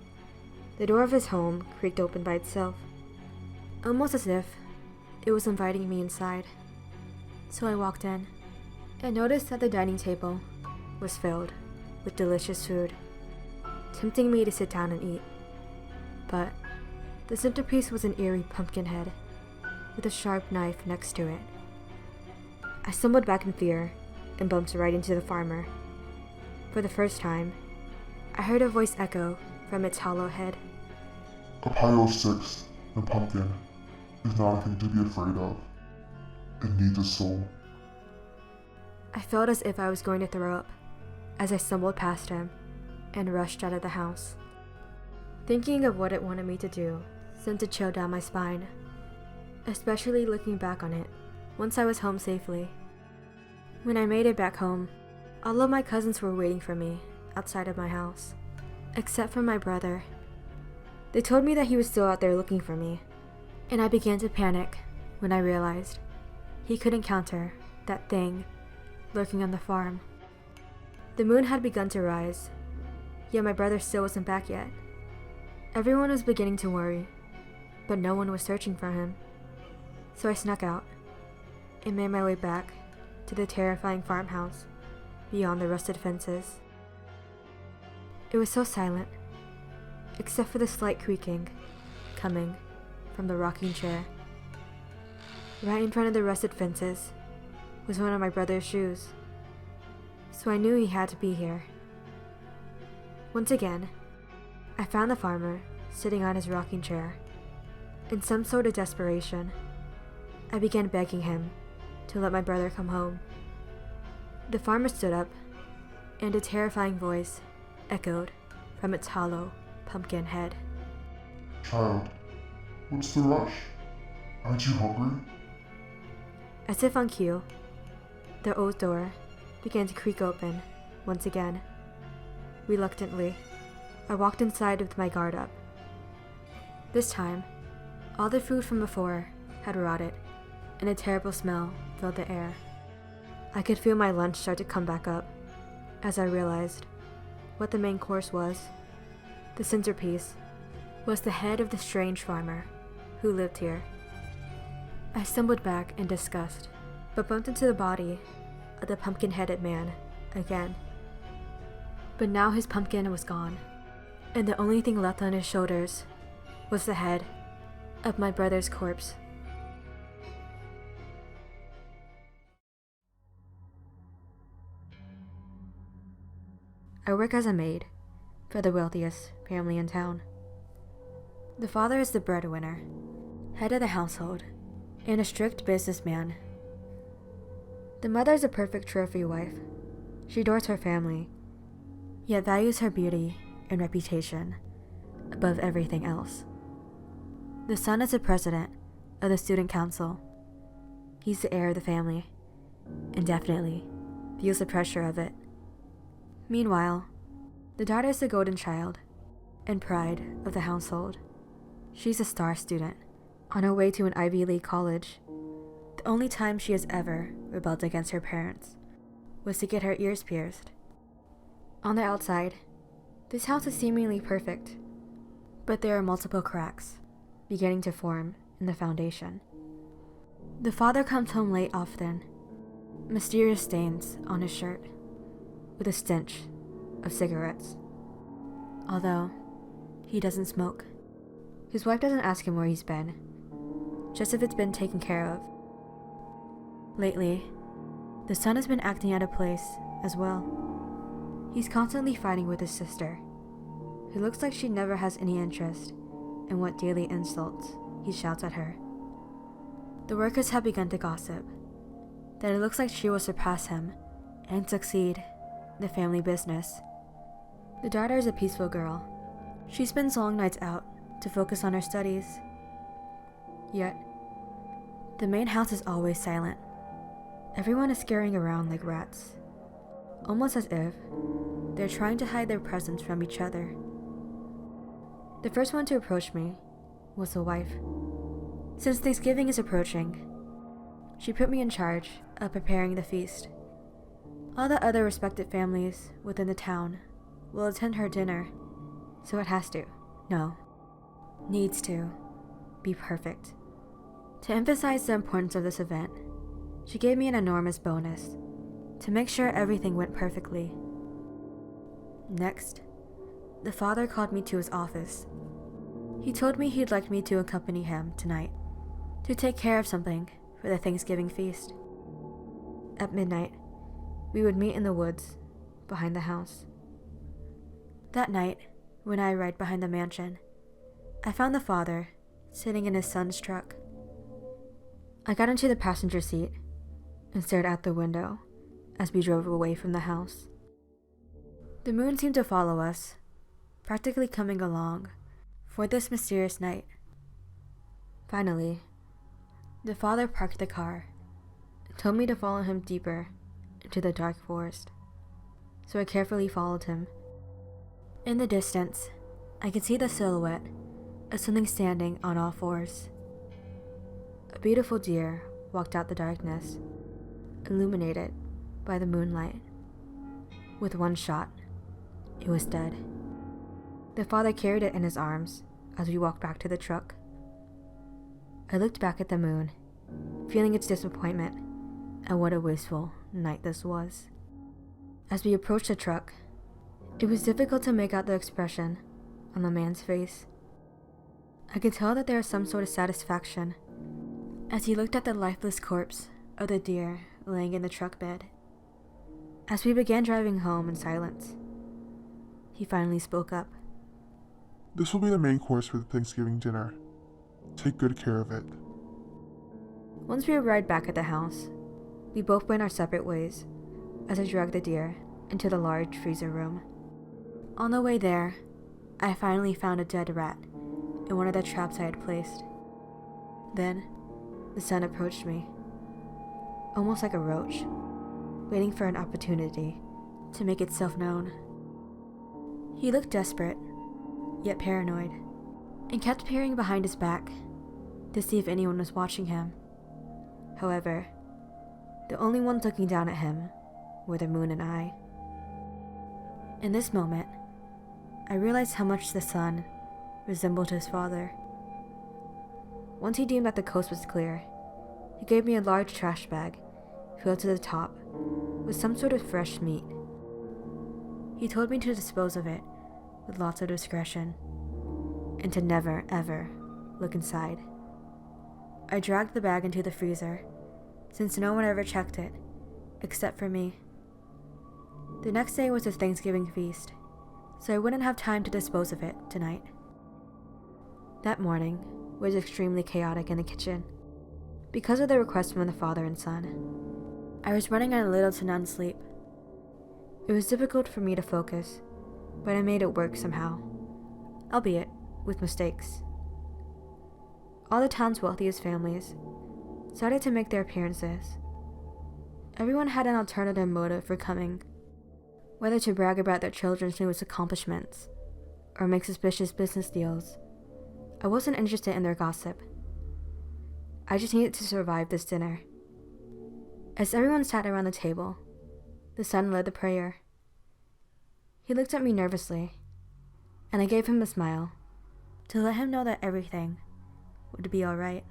the door of his home creaked open by itself, almost as if it was inviting me inside. So I walked in and noticed that the dining table was filled with delicious food, tempting me to sit down and eat. But the centerpiece was an eerie pumpkin head with a sharp knife next to it. I stumbled back in fear and bumped right into the farmer. For the first time, I heard a voice echo from its hollow head. A pile of sticks and pumpkin is not a thing to be afraid of. It needs a soul. I felt as if I was going to throw up as I stumbled past him and rushed out of the house. Thinking of what it wanted me to do sent a chill down my spine, especially looking back on it once I was home safely. When I made it back home, all of my cousins were waiting for me outside of my house, except for my brother. They told me that he was still out there looking for me, and I began to panic when I realized he could encounter that thing lurking on the farm. The moon had begun to rise, yet my brother still wasn't back yet. Everyone was beginning to worry, but no one was searching for him. So I snuck out and made my way back to the terrifying farmhouse beyond the rusted fences. It was so silent, except for the slight creaking coming from the rocking chair. Right in front of the rusted fences was one of my brother's shoes, so I knew he had to be here. Once again, I found the farmer sitting on his rocking chair. In some sort of desperation, I began begging him to let my brother come home. The farmer stood up, and a terrifying voice echoed from its hollow pumpkin head. Child, what's the rush? Aren't you hungry? As if on cue, the old door began to creak open once again. Reluctantly, I walked inside with my guard up. This time, all the food from before had rotted, and a terrible smell filled the air. I could feel my lunch start to come back up as I realized what the main course was. The centerpiece was the head of the strange farmer who lived here. I stumbled back in disgust, but bumped into the body of the pumpkin-headed man again. But now his pumpkin was gone, and the only thing left on his shoulders was the head of my brother's corpse. I work as a maid for the wealthiest family in town. The father is the breadwinner, head of the household, and a strict businessman. The mother is a perfect trophy wife. She adores her family, yet values her beauty and reputation above everything else. The son is the president of the student council. He's the heir of the family, and definitely feels the pressure of it. Meanwhile, the daughter is the golden child and pride of the household. She's a star student on her way to an Ivy League college. The only time she has ever rebelled against her parents was to get her ears pierced. On the outside, this house is seemingly perfect, but there are multiple cracks beginning to form in the foundation. The father comes home late often, mysterious stains on his shirt, with a stench of cigarettes. Although, he doesn't smoke. His wife doesn't ask him where he's been, just if it's been taken care of. Lately, the son has been acting out of place as well. He's constantly fighting with his sister, who looks like she never has any interest in what daily insults he shouts at her. The workers have begun to gossip that it looks like she will surpass him and succeed in the family business. The daughter is a peaceful girl. She spends long nights out to focus on her studies. Yet, the main house is always silent. Everyone is scurrying around like rats, almost as if they're trying to hide their presence from each other. The first one to approach me was the wife. Since Thanksgiving is approaching, she put me in charge of preparing the feast. All the other respected families within the town will attend her dinner, so it has to, needs to, be perfect. To emphasize the importance of this event, she gave me an enormous bonus to make sure everything went perfectly. Next, the father called me to his office. He told me he'd like me to accompany him tonight to take care of something for the Thanksgiving feast. At midnight, we would meet in the woods behind the house. That night, when I arrived behind the mansion, I found the father sitting in his son's truck. I got into the passenger seat and stared out the window as we drove away from the house. The moon seemed to follow us, practically coming along for this mysterious night. Finally, the father parked the car and told me to follow him deeper into the dark forest, so I carefully followed him. In the distance, I could see the silhouette of something standing on all fours. A beautiful deer walked out the darkness, illuminated by the moonlight. With one shot, it was dead. The father carried it in his arms as we walked back to the truck. I looked back at the moon, feeling its disappointment at what a wasteful night this was. As we approached the truck, it was difficult to make out the expression on the man's face. I could tell that there was some sort of satisfaction as he looked at the lifeless corpse of the deer laying in the truck bed. As we began driving home in silence, he finally spoke up. This will be the main course for the Thanksgiving dinner. Take good care of it. Once we arrived back at the house, we both went our separate ways as I dragged the deer into the large freezer room. On the way there, I finally found a dead rat in one of the traps I had placed. Then, the son approached me, almost like a roach, waiting for an opportunity to make itself known. He looked desperate, yet paranoid, and kept peering behind his back to see if anyone was watching him. However, the only ones looking down at him were the moon and I. In this moment, I realized how much the son resembled his father. Once he deemed that the coast was clear, he gave me a large trash bag filled to the top with some sort of fresh meat. He told me to dispose of it with lots of discretion and to never, ever look inside. I dragged the bag into the freezer, since no one ever checked it, except for me. The next day was the Thanksgiving feast, so I wouldn't have time to dispose of it tonight. That morning was extremely chaotic in the kitchen. Because of the request from the father and son, I was running on little to none sleep. It was difficult for me to focus, but I made it work somehow, albeit with mistakes. All the town's wealthiest families started to make their appearances. Everyone had an alternative motive for coming, whether to brag about their children's newest accomplishments or make suspicious business deals. I wasn't interested in their gossip. I just needed to survive this dinner. As everyone sat around the table, the son led the prayer. He looked at me nervously, and I gave him a smile to let him know that everything would be alright.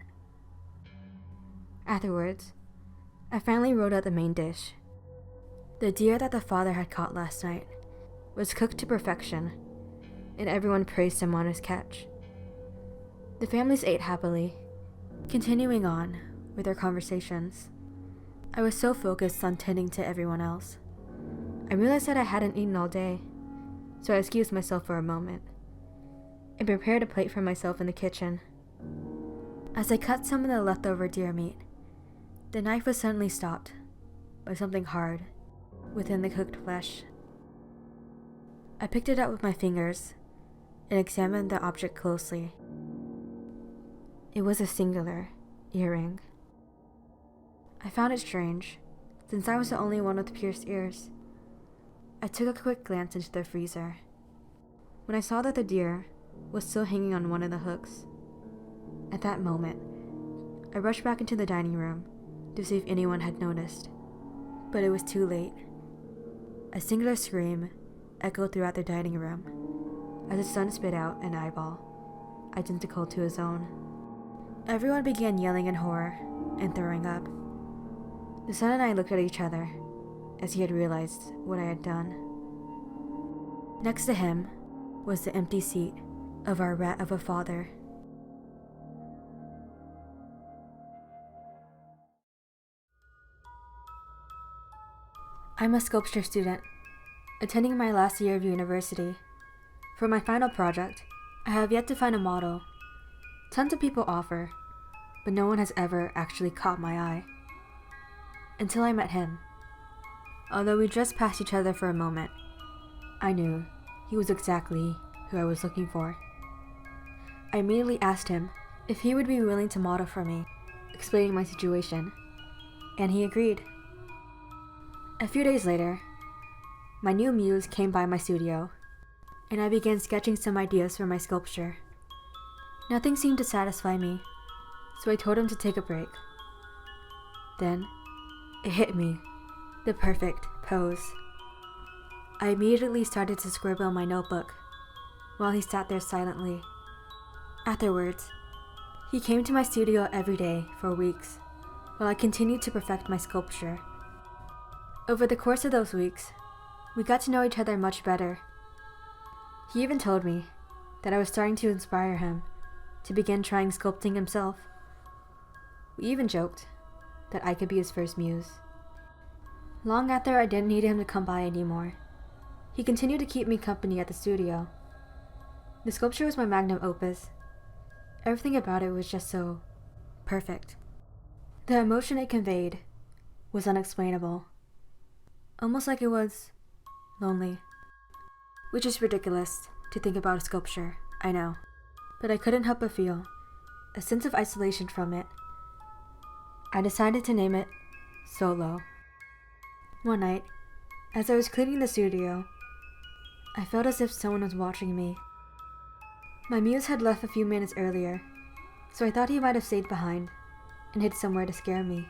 Afterwards, I finally rolled out the main dish. The deer that the father had caught last night was cooked to perfection, and everyone praised him on his catch. The families ate happily, continuing on with their conversations. I was so focused on tending to everyone else. I realized that I hadn't eaten all day, so I excused myself for a moment and prepared a plate for myself in the kitchen. As I cut some of the leftover deer meat, the knife was suddenly stopped by something hard within the cooked flesh. I picked it up with my fingers and examined the object closely. It was a singular earring. I found it strange, since I was the only one with pierced ears. I took a quick glance into the freezer. When I saw that the deer was still hanging on one of the hooks, at that moment, I rushed back into the dining room to see if anyone had noticed, but it was too late. A singular scream echoed throughout the dining room as his son spit out an eyeball, identical to his own. Everyone began yelling in horror and throwing up. The son and I looked at each other as he had realized what I had done. Next to him was the empty seat of our rat of a father. I'm a sculpture student, attending my last year of university. For my final project, I have yet to find a model. Tons of people offer, but no one has ever actually caught my eye. Until I met him. Although we just passed each other for a moment, I knew he was exactly who I was looking for. I immediately asked him if he would be willing to model for me, explaining my situation, and he agreed. A few days later, my new muse came by my studio, and I began sketching some ideas for my sculpture. Nothing seemed to satisfy me, so I told him to take a break. Then, it hit me, the perfect pose. I immediately started to scribble in my notebook, while he sat there silently. Afterwards, he came to my studio every day for weeks, while I continued to perfect my sculpture. Over the course of those weeks, we got to know each other much better. He even told me that I was starting to inspire him to begin trying sculpting himself. We even joked that I could be his first muse. Long after I didn't need him to come by anymore, he continued to keep me company at the studio. The sculpture was my magnum opus. Everything about it was just so perfect. The emotion it conveyed was unexplainable. Almost like it was lonely. Which is ridiculous to think about a sculpture, I know. But I couldn't help but feel a sense of isolation from it. I decided to name it Solo. One night, as I was cleaning the studio, I felt as if someone was watching me. My muse had left a few minutes earlier, so I thought he might have stayed behind and hid somewhere to scare me.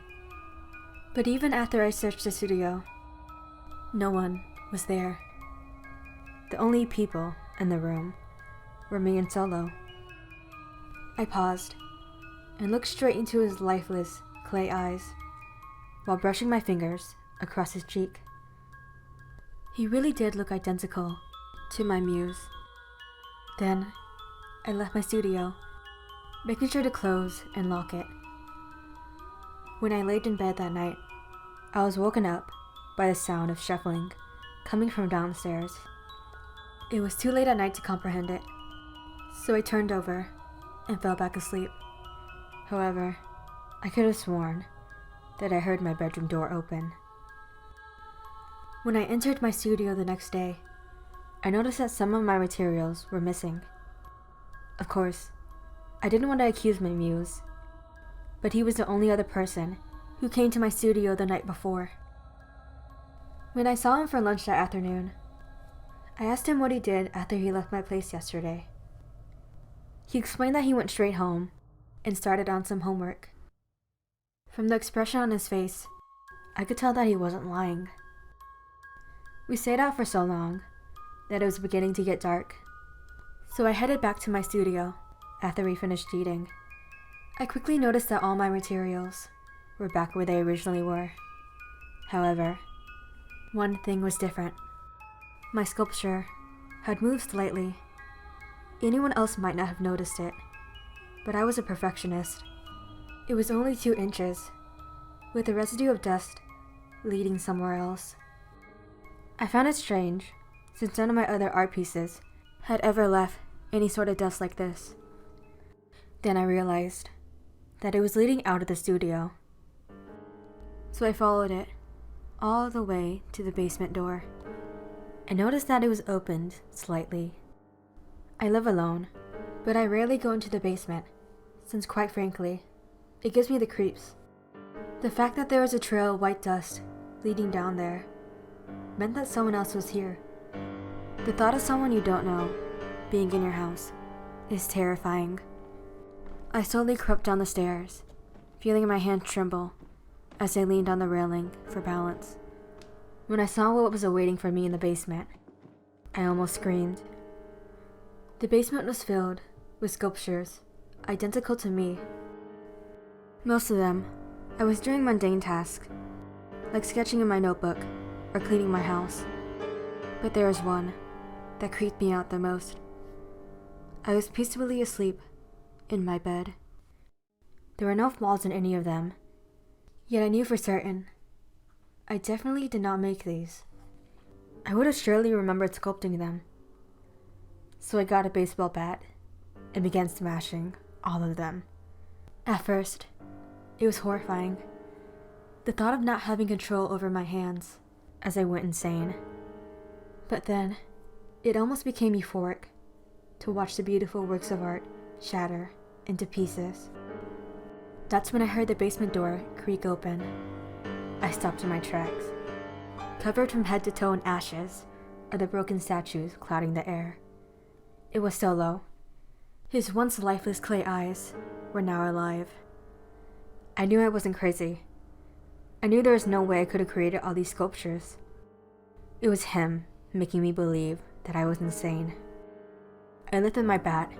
But even after I searched the studio, no one was there. The only people in the room were me and Solo. I paused and looked straight into his lifeless clay eyes while brushing my fingers across his cheek. He really did look identical to my muse. Then I left my studio, making sure to close and lock it. When I laid in bed that night, I was woken up by the sound of shuffling coming from downstairs. It was too late at night to comprehend it, so I turned over and fell back asleep. However, I could have sworn that I heard my bedroom door open. When I entered my studio the next day, I noticed that some of my materials were missing. Of course, I didn't want to accuse my muse, but he was the only other person who came to my studio the night before. When I saw him for lunch that afternoon, I asked him what he did after he left my place yesterday. He explained that he went straight home and started on some homework. From the expression on his face, I could tell that he wasn't lying. We stayed out for so long that it was beginning to get dark, so I headed back to my studio after we finished eating. I quickly noticed that all my materials were back where they originally were. However, one thing was different. My sculpture had moved slightly. Anyone else might not have noticed it, but I was a perfectionist. It was only 2 inches, with a residue of dust leading somewhere else. I found it strange, since none of my other art pieces had ever left any sort of dust like this. Then I realized that it was leading out of the studio. So I followed it all the way to the basement door. I noticed that it was opened slightly. I live alone, but I rarely go into the basement, since quite frankly, it gives me the creeps. The fact that there was a trail of white dust leading down there meant that someone else was here. The thought of someone you don't know being in your house is terrifying. I slowly crept down the stairs, feeling my hand tremble as I leaned on the railing for balance. When I saw what was awaiting for me in the basement, I almost screamed. The basement was filled with sculptures identical to me. Most of them, I was doing mundane tasks, like sketching in my notebook or cleaning my house. But there was one that creeped me out the most. I was peacefully asleep in my bed. There were no flaws in any of them, yet I knew for certain I definitely did not make these. I would have surely remembered sculpting them. So I got a baseball bat and began smashing all of them. At first, it was horrifying. The thought of not having control over my hands as I went insane. But then, it almost became euphoric to watch the beautiful works of art shatter into pieces. That's when I heard the basement door creak open. I stopped in my tracks. Covered from head to toe in ashes are the broken statues clouding the air. It was Solo. His once lifeless clay eyes were now alive. I knew I wasn't crazy. I knew there was no way I could have created all these sculptures. It was him making me believe that I was insane. I lifted my bat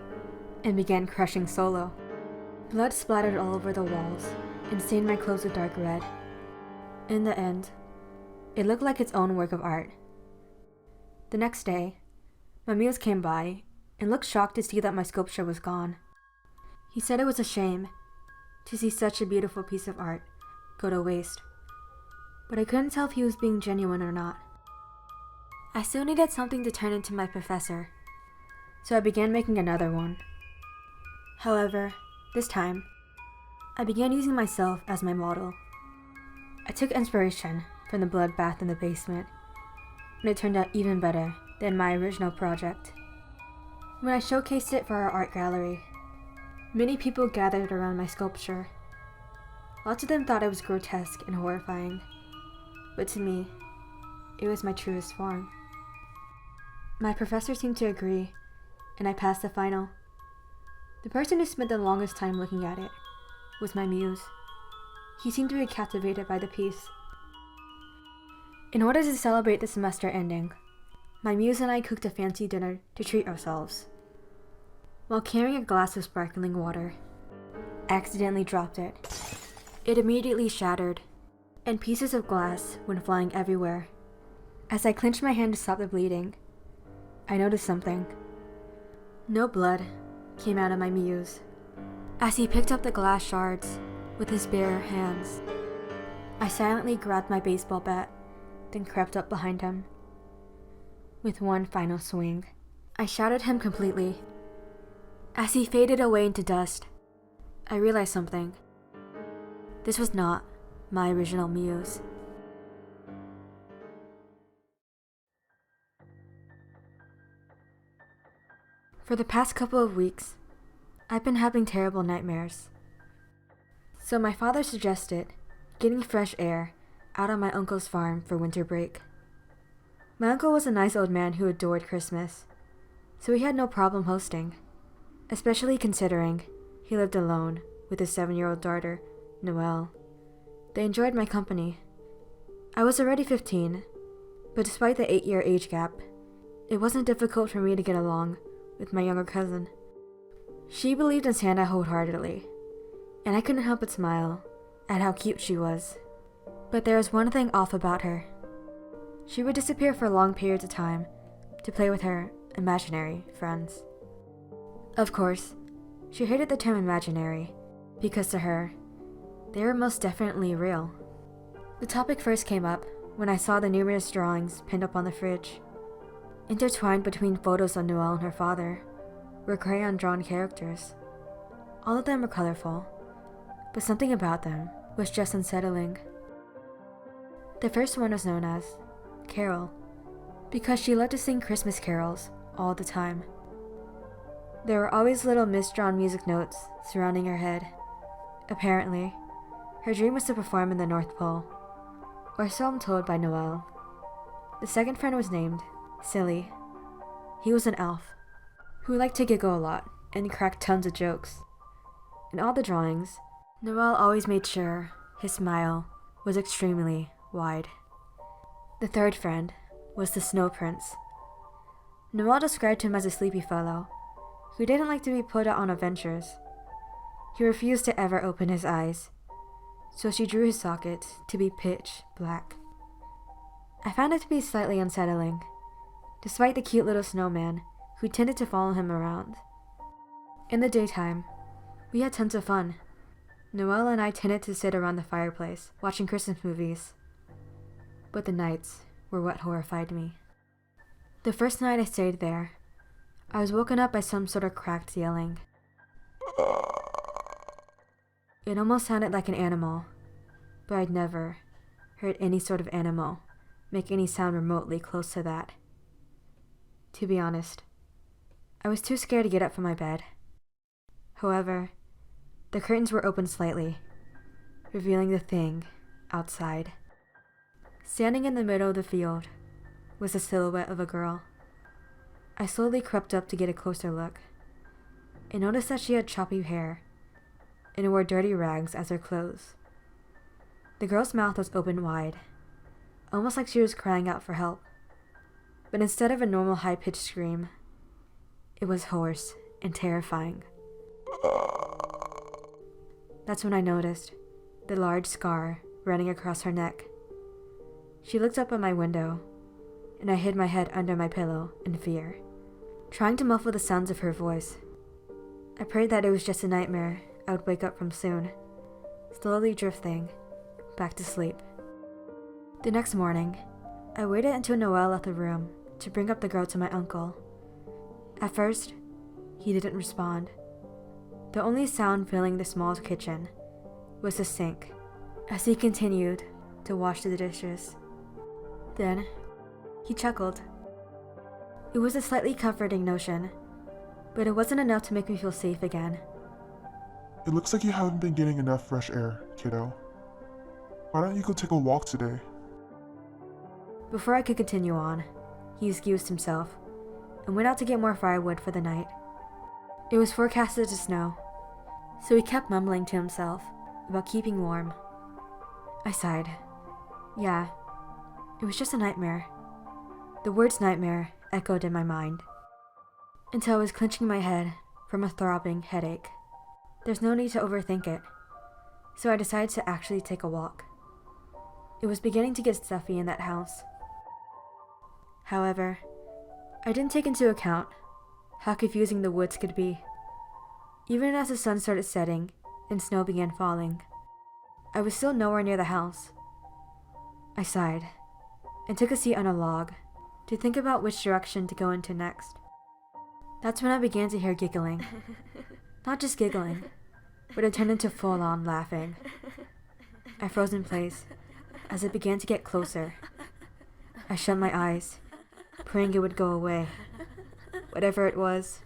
and began crushing Solo. Blood splattered all over the walls and stained my clothes a dark red. In the end, it looked like its own work of art. The next day, my muse came by and looked shocked to see that my sculpture was gone. He said it was a shame to see such a beautiful piece of art go to waste, but I couldn't tell if he was being genuine or not. I still needed something to turn into my professor, so I began making another one. However, this time, I began using myself as my model. I took inspiration from the bloodbath in the basement, and it turned out even better than my original project. When I showcased it for our art gallery, many people gathered around my sculpture. Lots of them thought it was grotesque and horrifying, but to me, it was my truest form. My professor seemed to agree, and I passed the final. The person who spent the longest time looking at it was my muse. He seemed to be captivated by the piece. In order to celebrate the semester ending, my muse and I cooked a fancy dinner to treat ourselves. While carrying a glass of sparkling water, I accidentally dropped it. It immediately shattered, and pieces of glass went flying everywhere. As I clenched my hand to stop the bleeding, I noticed something. No blood came out of my muse. As he picked up the glass shards with his bare hands, I silently grabbed my baseball bat, then crept up behind him. With one final swing, I shattered him completely. As he faded away into dust, I realized something. This was not my original muse. For the past couple of weeks, I've been having terrible nightmares. So my father suggested getting fresh air out on my uncle's farm for winter break. My uncle was a nice old man who adored Christmas, so he had no problem hosting, especially considering he lived alone with his 7-year-old daughter, Noelle. They enjoyed my company. I was already 15, but despite the 8-year age gap, it wasn't difficult for me to get along with my younger cousin. She believed in Santa wholeheartedly, and I couldn't help but smile at how cute she was. But there was one thing off about her. She would disappear for long periods of time to play with her imaginary friends. Of course, she hated the term imaginary because to her, they were most definitely real. The topic first came up when I saw the numerous drawings pinned up on the fridge. Intertwined between photos of Noelle and her father were crayon-drawn characters. All of them were colorful, but something about them was just unsettling. The first one was known as Carol, because she loved to sing Christmas carols all the time. There were always little misdrawn music notes surrounding her head. Apparently, her dream was to perform in the North Pole, or so I'm told by Noelle. The second friend was named Silly. He was an elf who liked to giggle a lot and crack tons of jokes. In all the drawings, Noelle always made sure his smile was extremely wide. The third friend was the Snow Prince. Noelle described him as a sleepy fellow who didn't like to be put out on adventures. He refused to ever open his eyes, so she drew his sockets to be pitch black. I found it to be slightly unsettling, despite the cute little snowman who tended to follow him around. In the daytime, we had tons of fun. Noelle and I tended to sit around the fireplace, watching Christmas movies. But the nights were what horrified me. The first night I stayed there, I was woken up by some sort of cracked yelling. It almost sounded like an animal, but I'd never heard any sort of animal make any sound remotely close to that. To be honest, I was too scared to get up from my bed. However, the curtains were open slightly, revealing the thing outside. Standing in the middle of the field was the silhouette of a girl. I slowly crept up to get a closer look, and noticed that she had choppy hair and wore dirty rags as her clothes. The girl's mouth was open wide, almost like she was crying out for help. But instead of a normal high-pitched scream, it was hoarse and terrifying. That's when I noticed the large scar running across her neck. She looked up at my window, and I hid my head under my pillow in fear, trying to muffle the sounds of her voice. I prayed that it was just a nightmare I would wake up from soon, slowly drifting back to sleep. The next morning, I waited until Noelle left the room to bring up the girl to my uncle. At first, he didn't respond. The only sound filling the small kitchen was the sink as he continued to wash the dishes. Then, he chuckled. It was a slightly comforting notion, but it wasn't enough to make me feel safe again. It looks like you haven't been getting enough fresh air, kiddo. Why don't you go take a walk today? Before I could continue on, he excused himself and went out to get more firewood for the night. It was forecasted to snow, so he kept mumbling to himself about keeping warm. I sighed. Yeah, it was just a nightmare. The words nightmare echoed in my mind, until I was clenching my head from a throbbing headache. There's no need to overthink it, so I decided to actually take a walk. It was beginning to get stuffy in that house. However, I didn't take into account how confusing the woods could be. Even as the sun started setting and snow began falling, I was still nowhere near the house. I sighed and took a seat on a log to think about which direction to go into next. That's when I began to hear giggling. Not just giggling, but it turned into full-on laughing. I froze in place as it began to get closer. I shut my eyes, praying it would go away. Whatever it was,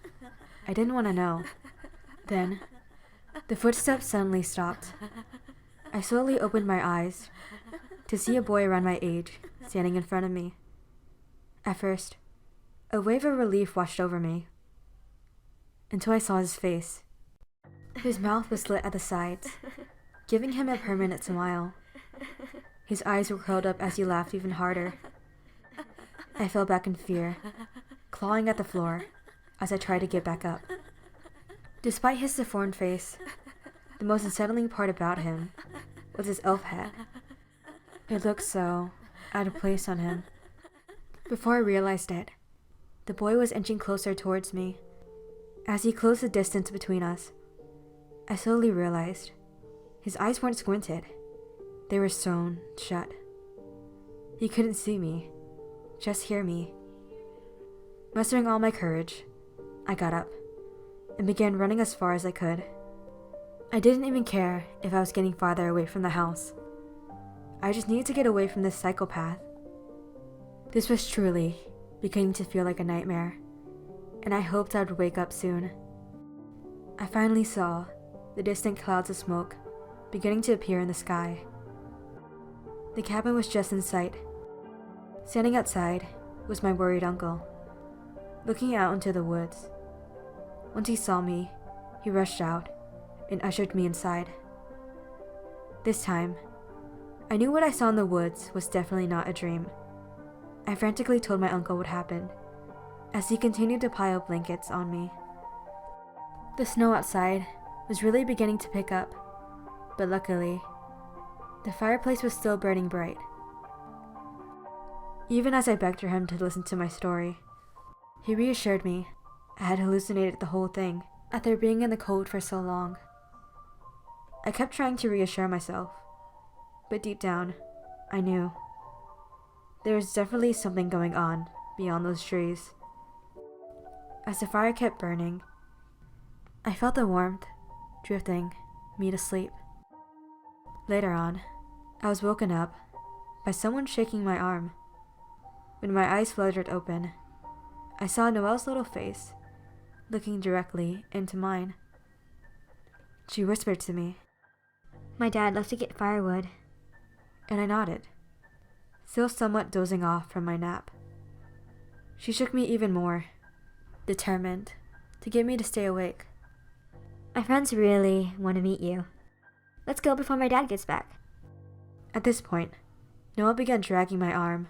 I didn't want to know. Then, the footsteps suddenly stopped. I slowly opened my eyes to see a boy around my age standing in front of me. At first, a wave of relief washed over me, until I saw his face. His mouth was slit at the sides, giving him a permanent smile. His eyes were curled up as he laughed even harder. I fell back in fear, clawing at the floor as I tried to get back up. Despite his deformed face, the most unsettling part about him with his elf hat. It looked so out of place on him. Before I realized it, the boy was inching closer towards me. As he closed the distance between us, I slowly realized his eyes weren't squinted. They were sewn shut. He couldn't see me, just hear me. Mustering all my courage, I got up and began running as far as I could. I didn't even care if I was getting farther away from the house. I just needed to get away from this psychopath. This was truly beginning to feel like a nightmare, and I hoped I would wake up soon. I finally saw the distant clouds of smoke beginning to appear in the sky. The cabin was just in sight. Standing outside was my worried uncle, looking out into the woods. Once he saw me, he rushed out and ushered me inside. This time, I knew what I saw in the woods was definitely not a dream. I frantically told my uncle what happened, as he continued to pile blankets on me. The snow outside was really beginning to pick up, but luckily, the fireplace was still burning bright. Even as I begged for him to listen to my story, he reassured me I had hallucinated the whole thing after being in the cold for so long. I kept trying to reassure myself, but deep down, I knew there was definitely something going on beyond those trees. As the fire kept burning, I felt the warmth drifting me to sleep. Later on, I was woken up by someone shaking my arm. When my eyes fluttered open, I saw Noelle's little face looking directly into mine. She whispered to me, "My dad left to get firewood." and I nodded, still somewhat dozing off from my nap. She shook me even more, determined to get me to stay awake. "My friends really want to meet you. Let's go before my dad gets back." At this point, Noelle began dragging my arm,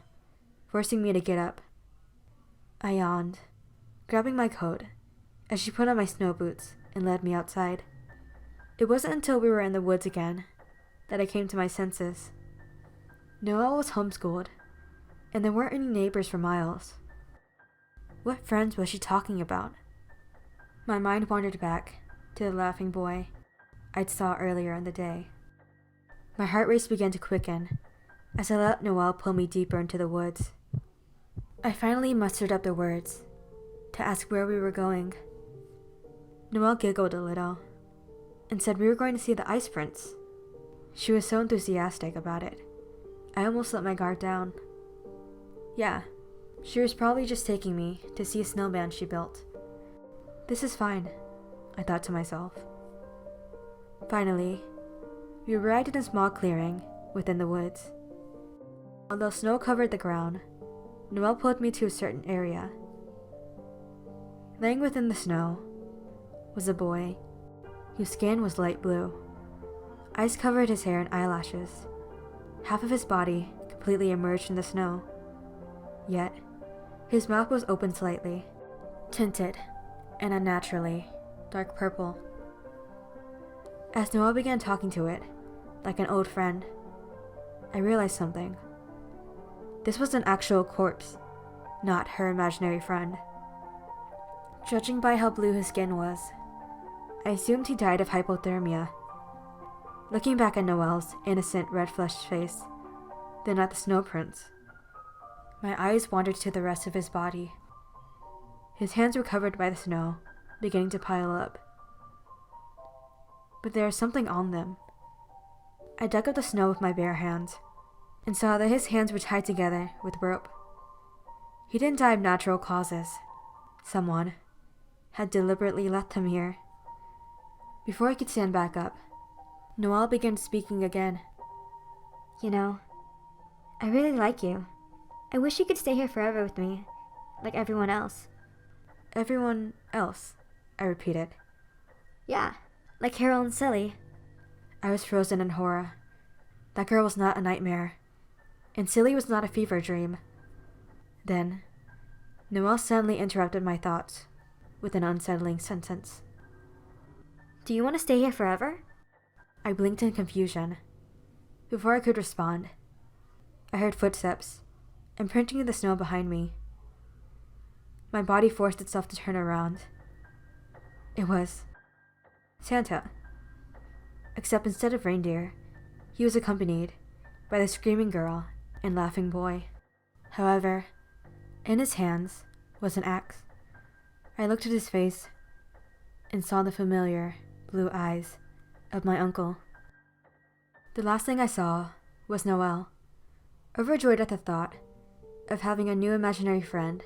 forcing me to get up. I yawned, grabbing my coat, as she put on my snow boots and led me outside. It wasn't until we were in the woods again that I came to my senses. Noelle was homeschooled, and there weren't any neighbors for miles. What friends was she talking about? My mind wandered back to the laughing boy I'd saw earlier in the day. My heart rate began to quicken as I let Noelle pull me deeper into the woods. I finally mustered up the words to ask where we were going. Noelle giggled a little and said we were going to see the ice prince. She was so enthusiastic about it, I almost let my guard down. Yeah, she was probably just taking me to see a snowman she built. This is fine, I thought to myself. Finally, we arrived in a small clearing within the woods. Although snow covered the ground, Noelle pulled me to a certain area. Laying within the snow was a boy whose skin was light blue. Ice covered his hair and eyelashes. Half of his body completely emerged in the snow. Yet, his mouth was open slightly, tinted and unnaturally dark purple. As Noelle began talking to it, like an old friend, I realized something. This was an actual corpse, not her imaginary friend. Judging by how blue his skin was, I assumed he died of hypothermia. Looking back at Noelle's innocent red-flushed face, then at the snow prints, my eyes wandered to the rest of his body. His hands were covered by the snow, beginning to pile up. But there was something on them. I dug up the snow with my bare hands, and saw that his hands were tied together with rope. He didn't die of natural causes. Someone had deliberately left him here. Before I could stand back up, Noelle began speaking again. "You know, I really like you. I wish you could stay here forever with me, like everyone else." Everyone else, I repeated. "Yeah, like Carol and Silly." I was frozen in horror. That girl was not a nightmare, and Silly was not a fever dream. Then, Noelle suddenly interrupted my thoughts with an unsettling sentence. "Do you want to stay here forever?" I blinked in confusion. Before I could respond, I heard footsteps imprinting in the snow behind me. My body forced itself to turn around. It was Santa. Except instead of reindeer, he was accompanied by the screaming girl and laughing boy. However, in his hands was an axe. I looked at his face and saw the familiar blue eyes of my uncle. The last thing I saw was Noelle, overjoyed at the thought of having a new imaginary friend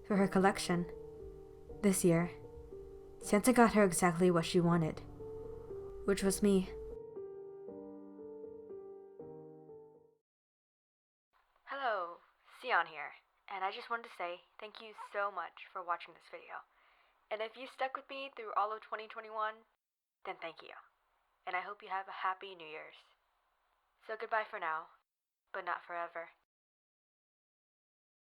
for her collection. This year, Santa got her exactly what she wanted, which was me. Hello, Seon here, and I just wanted to say thank you so much for watching this video. And if you stuck with me through all of 2021, then thank you. And I hope you have a happy New Year's. So goodbye for now, but not forever.